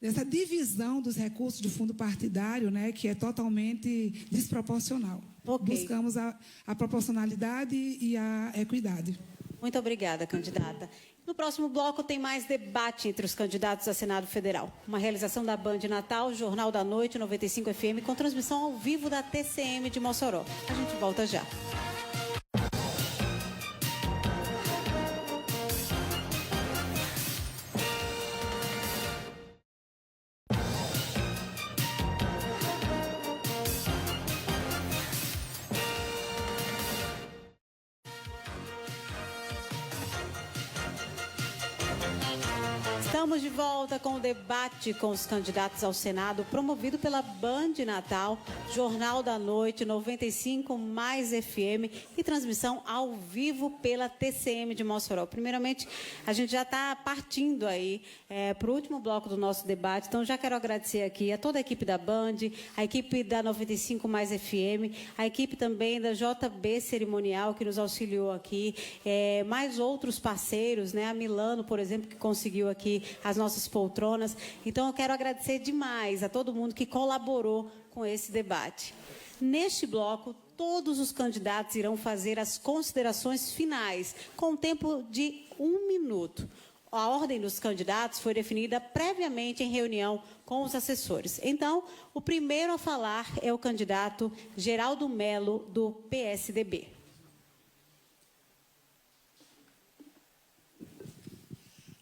Speaker 8: dessa divisão dos recursos do fundo partidário, né, que é totalmente desproporcional.
Speaker 1: Okay.
Speaker 8: Buscamos a proporcionalidade e a equidade.
Speaker 1: Muito obrigada, candidata. No próximo bloco tem mais debate entre os candidatos a Senado Federal. Uma realização da Band Natal, Jornal da Noite 95 FM, com transmissão ao vivo da TCM de Mossoró. A gente volta já. Estamos de volta com o debate com os candidatos ao Senado, promovido pela Band Natal, Jornal da Noite 95 mais FM e transmissão ao vivo pela TCM de Mossoró. Primeiramente, a gente já está partindo aí para o último bloco do nosso debate, então já quero agradecer aqui a toda a equipe da Band, a equipe da 95 mais FM, a equipe também da JB Cerimonial, que nos auxiliou aqui, mais outros parceiros, né? A Milano, por exemplo, que conseguiu aqui as nossas poltronas. Então, eu quero agradecer demais a todo mundo que colaborou com esse debate. Neste bloco, todos os candidatos irão fazer as considerações finais, com tempo de 1 minuto. A ordem dos candidatos foi definida previamente em reunião com os assessores. Então, o primeiro a falar é o candidato Geraldo Melo, do PSDB.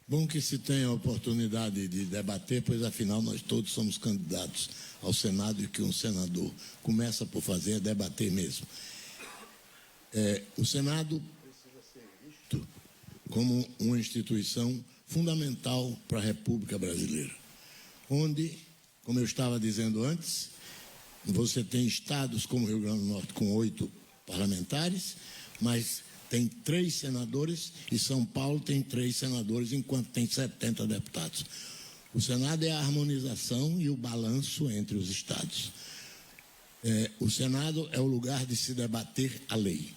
Speaker 6: Bom que se tenha a oportunidade de debater, pois afinal nós todos somos candidatos ao Senado e que um senador começa por fazer é debater mesmo. O Senado precisa ser visto como uma instituição fundamental para a República Brasileira, onde, como eu estava dizendo antes, você tem estados como o Rio Grande do Norte com 8 parlamentares, mas tem 3 senadores e São Paulo tem 3 senadores, enquanto tem 70 deputados. O Senado é a harmonização e o balanço entre os estados. O Senado é o lugar de se debater a lei,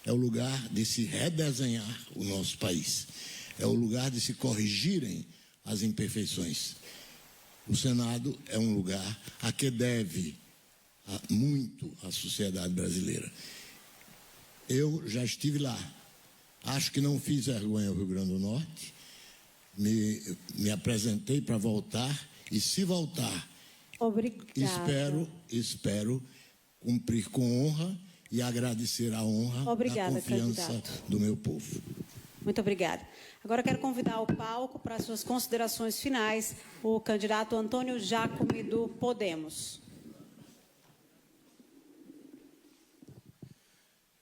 Speaker 6: é o lugar de se redesenhar o nosso país, é o lugar de se corrigirem as imperfeições. O Senado é um lugar a que deve muito a sociedade brasileira. Eu já estive lá. Acho que não fiz vergonha ao Rio Grande do Norte. Me apresentei para voltar. E se voltar, espero cumprir com honra e agradecer a honra da confiança do meu povo.
Speaker 1: Muito obrigada. Agora quero convidar ao palco para suas considerações finais o candidato Antônio Jacome, do Podemos.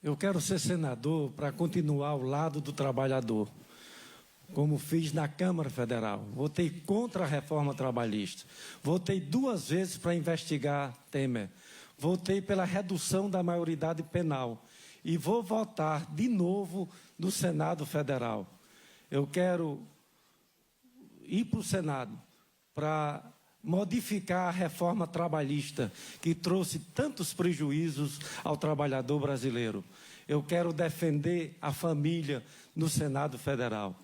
Speaker 7: Eu quero ser senador para continuar ao lado do trabalhador, como fiz na Câmara Federal. Votei contra a reforma trabalhista. Votei 2 vezes para investigar Temer. Votei pela redução da maioridade penal. E vou votar de novo no Senado Federal. Eu quero ir para o Senado para modificar a reforma trabalhista que trouxe tantos prejuízos ao trabalhador brasileiro. Eu quero defender a família no Senado Federal.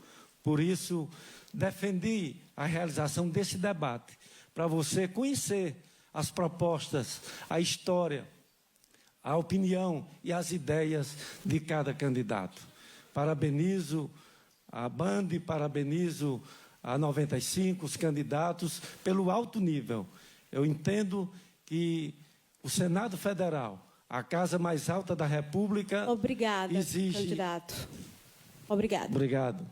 Speaker 7: Por isso, defendi a realização desse debate, para você conhecer as propostas, a história, a opinião e as ideias de cada candidato. Parabenizo a Band, parabenizo a 95, os candidatos, pelo alto nível. Eu entendo que o Senado Federal, a casa mais alta da República,
Speaker 1: Obrigada,
Speaker 7: exige...
Speaker 1: candidato. Obrigada.
Speaker 7: Obrigado.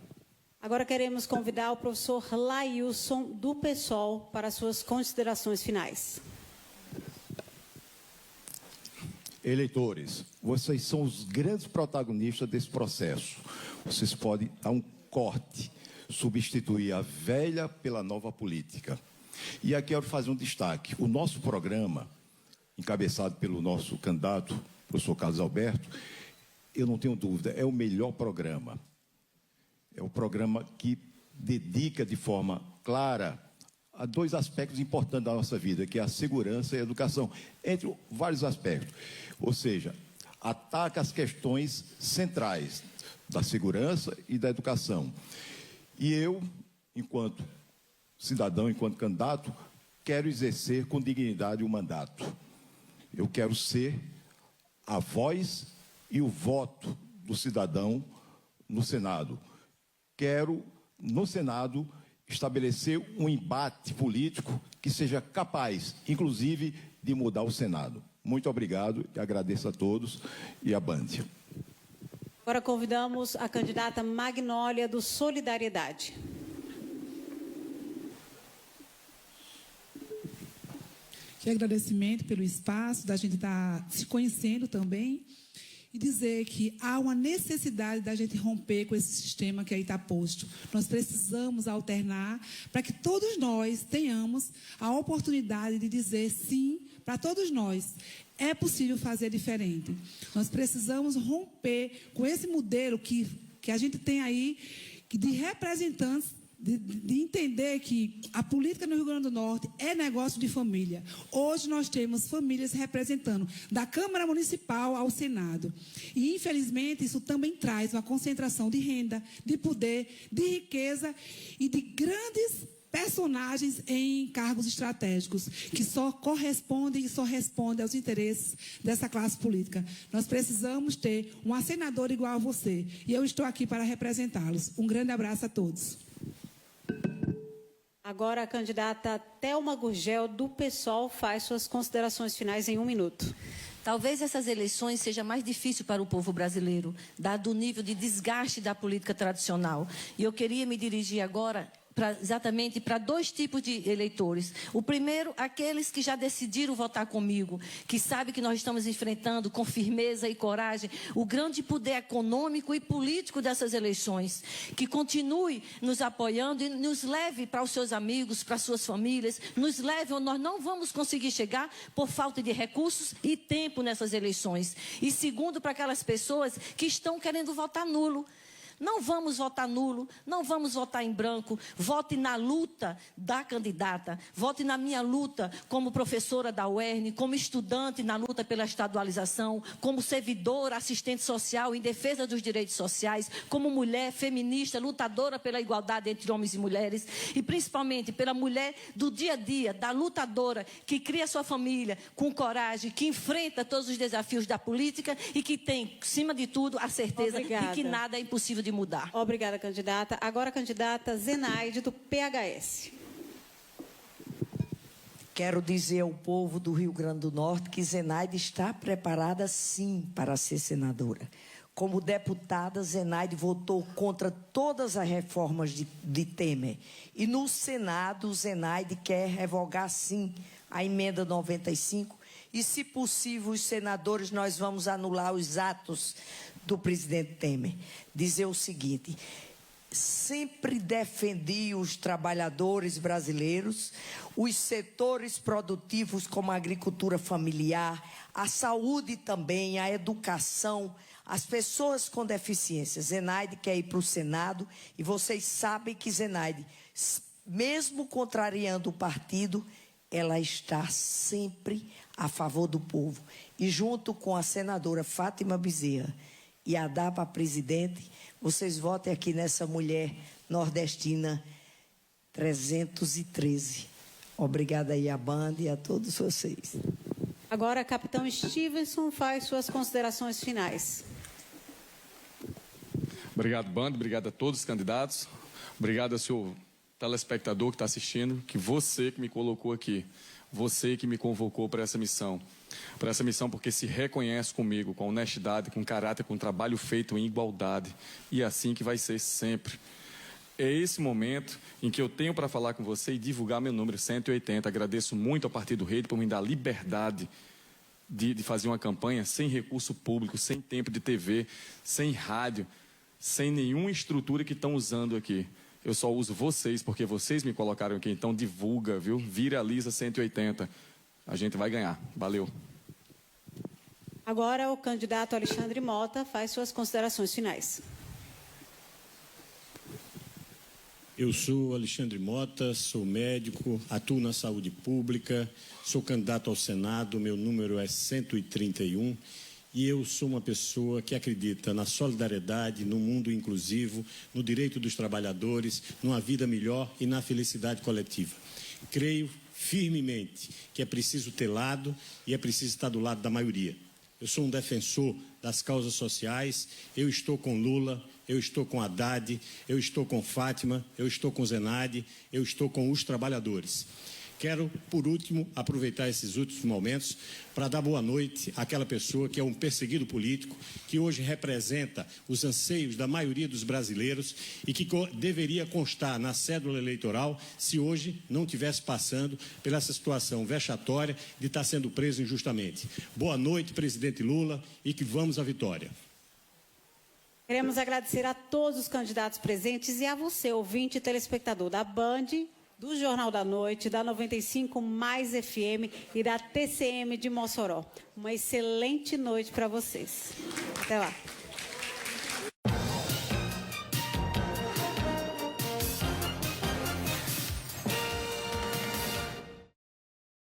Speaker 1: Agora queremos convidar o professor Lailson, do PSOL, para suas considerações finais.
Speaker 9: Eleitores, vocês são os grandes protagonistas desse processo. Vocês podem dar um corte, substituir a velha pela nova política. E aqui eu quero fazer um destaque. O nosso programa, encabeçado pelo nosso candidato, professor Carlos Alberto, eu não tenho dúvida, é o melhor programa. É o programa que dedica de forma clara a 2 aspectos importantes da nossa vida, que é a segurança e a educação, entre vários aspectos. Ou seja, ataca as questões centrais da segurança e da educação. E eu, enquanto cidadão, enquanto candidato, quero exercer com dignidade o mandato. Eu quero ser a voz e o voto do cidadão no Senado. Quero, no Senado, estabelecer um embate político que seja capaz, inclusive, de mudar o Senado. Muito obrigado e agradeço a todos e a Band.
Speaker 1: Agora convidamos a candidata Magnólia, do Solidariedade.
Speaker 8: Que agradecimento pelo espaço, da gente estar se conhecendo também, e dizer que há uma necessidade da gente romper com esse sistema que aí está posto. Nós precisamos alternar para que todos nós tenhamos a oportunidade de dizer sim para todos nós. É possível fazer diferente. Nós precisamos romper com esse modelo que a gente tem aí de representantes, de entender que a política no Rio Grande do Norte é negócio de família. Hoje nós temos famílias representando da Câmara Municipal ao Senado. E, infelizmente, isso também traz uma concentração de renda, de poder, de riqueza e de grandes personagens em cargos estratégicos, que só correspondem e só respondem aos interesses dessa classe política. Nós precisamos ter uma senadora igual a você. E eu estou aqui para representá-los. Um grande abraço a todos.
Speaker 1: Agora a candidata Thelma Gurgel, do PSOL, faz suas considerações finais em 1 minuto.
Speaker 4: Talvez essas eleições seja mais difícil para o povo brasileiro, dado o nível de desgaste da política tradicional. E eu queria me dirigir agora exatamente para 2 tipos de eleitores. O primeiro, aqueles que já decidiram votar comigo, que sabem que nós estamos enfrentando com firmeza e coragem o grande poder econômico e político dessas eleições. Que continue nos apoiando e nos leve para os seus amigos, para as suas famílias, nos leve onde nós não vamos conseguir chegar por falta de recursos e tempo nessas eleições. E segundo, para aquelas pessoas que estão querendo votar nulo. Não vamos votar nulo, não vamos votar em branco. Vote na luta da candidata, vote na minha luta como professora da UERN, como estudante na luta pela estadualização, como servidora, assistente social em defesa dos direitos sociais, como mulher feminista, lutadora pela igualdade entre homens e mulheres e principalmente pela mulher do dia a dia, da lutadora que cria sua família com coragem, que enfrenta todos os desafios da política e que tem, acima de tudo, a certeza de que nada é impossível de mudar.
Speaker 1: Obrigada, candidata. Agora a candidata Zenaide, do PHS.
Speaker 5: Quero dizer ao povo do Rio Grande do Norte que Zenaide está preparada, sim, para ser senadora. Como deputada, Zenaide votou contra todas as reformas de Temer. E no Senado, Zenaide quer revogar, sim, a emenda 95. E, se possível, os senadores, nós vamos anular os atos do presidente Temer. Dizer o seguinte: sempre defendi os trabalhadores brasileiros, os setores produtivos como a agricultura familiar, a saúde também, a educação, as pessoas com deficiência. Zenaide quer ir para o Senado e vocês sabem que Zenaide, mesmo contrariando o partido, ela está sempre a favor do povo. E junto com a senadora Fátima Bezerra e a Dapa presidente, vocês votem aqui nessa mulher nordestina 313. Obrigada aí à banda e a todos vocês.
Speaker 1: Agora, capitão Stevenson faz suas considerações finais.
Speaker 10: Obrigado, banda. Obrigado a todos os candidatos. Obrigado ao senhor telespectador que está assistindo, que você que me colocou aqui, você que me convocou para essa missão. Para essa missão porque se reconhece comigo, com honestidade, com caráter, com trabalho feito em igualdade. E é assim que vai ser sempre. É esse momento em que eu tenho para falar com você e divulgar meu número 180. Agradeço muito ao Partido Rede por me dar liberdade de fazer uma campanha sem recurso público, sem tempo de TV, sem rádio, sem nenhuma estrutura que estão usando aqui. Eu só uso vocês porque vocês me colocaram aqui. Então divulga, viu? Viraliza 180. A gente vai ganhar. Valeu.
Speaker 1: Agora o candidato Alexandre Mota faz suas considerações finais.
Speaker 3: Eu sou Alexandre Mota, sou médico, atuo na saúde pública, sou candidato ao Senado, meu número é 131 e eu sou uma pessoa que acredita na solidariedade, no mundo inclusivo, no direito dos trabalhadores, numa vida melhor e na felicidade coletiva. Creio firmemente que é preciso ter lado e é preciso estar do lado da maioria. Eu sou um defensor das causas sociais, eu estou com Lula, eu estou com Haddad, eu estou com Fátima, eu estou com Zenaide, eu estou com os trabalhadores. Quero, por último, aproveitar esses últimos momentos para dar boa noite àquela pessoa que é um perseguido político, que hoje representa os anseios da maioria dos brasileiros e que deveria constar na cédula eleitoral se hoje não estivesse passando pela essa situação vexatória de estar sendo preso injustamente. Boa noite, presidente Lula, e que vamos à vitória.
Speaker 1: Queremos agradecer a todos os candidatos presentes e a você, ouvinte e telespectador da Band, do Jornal da Noite, da 95 Mais FM e da TCM de Mossoró. Uma excelente noite para vocês. Até lá.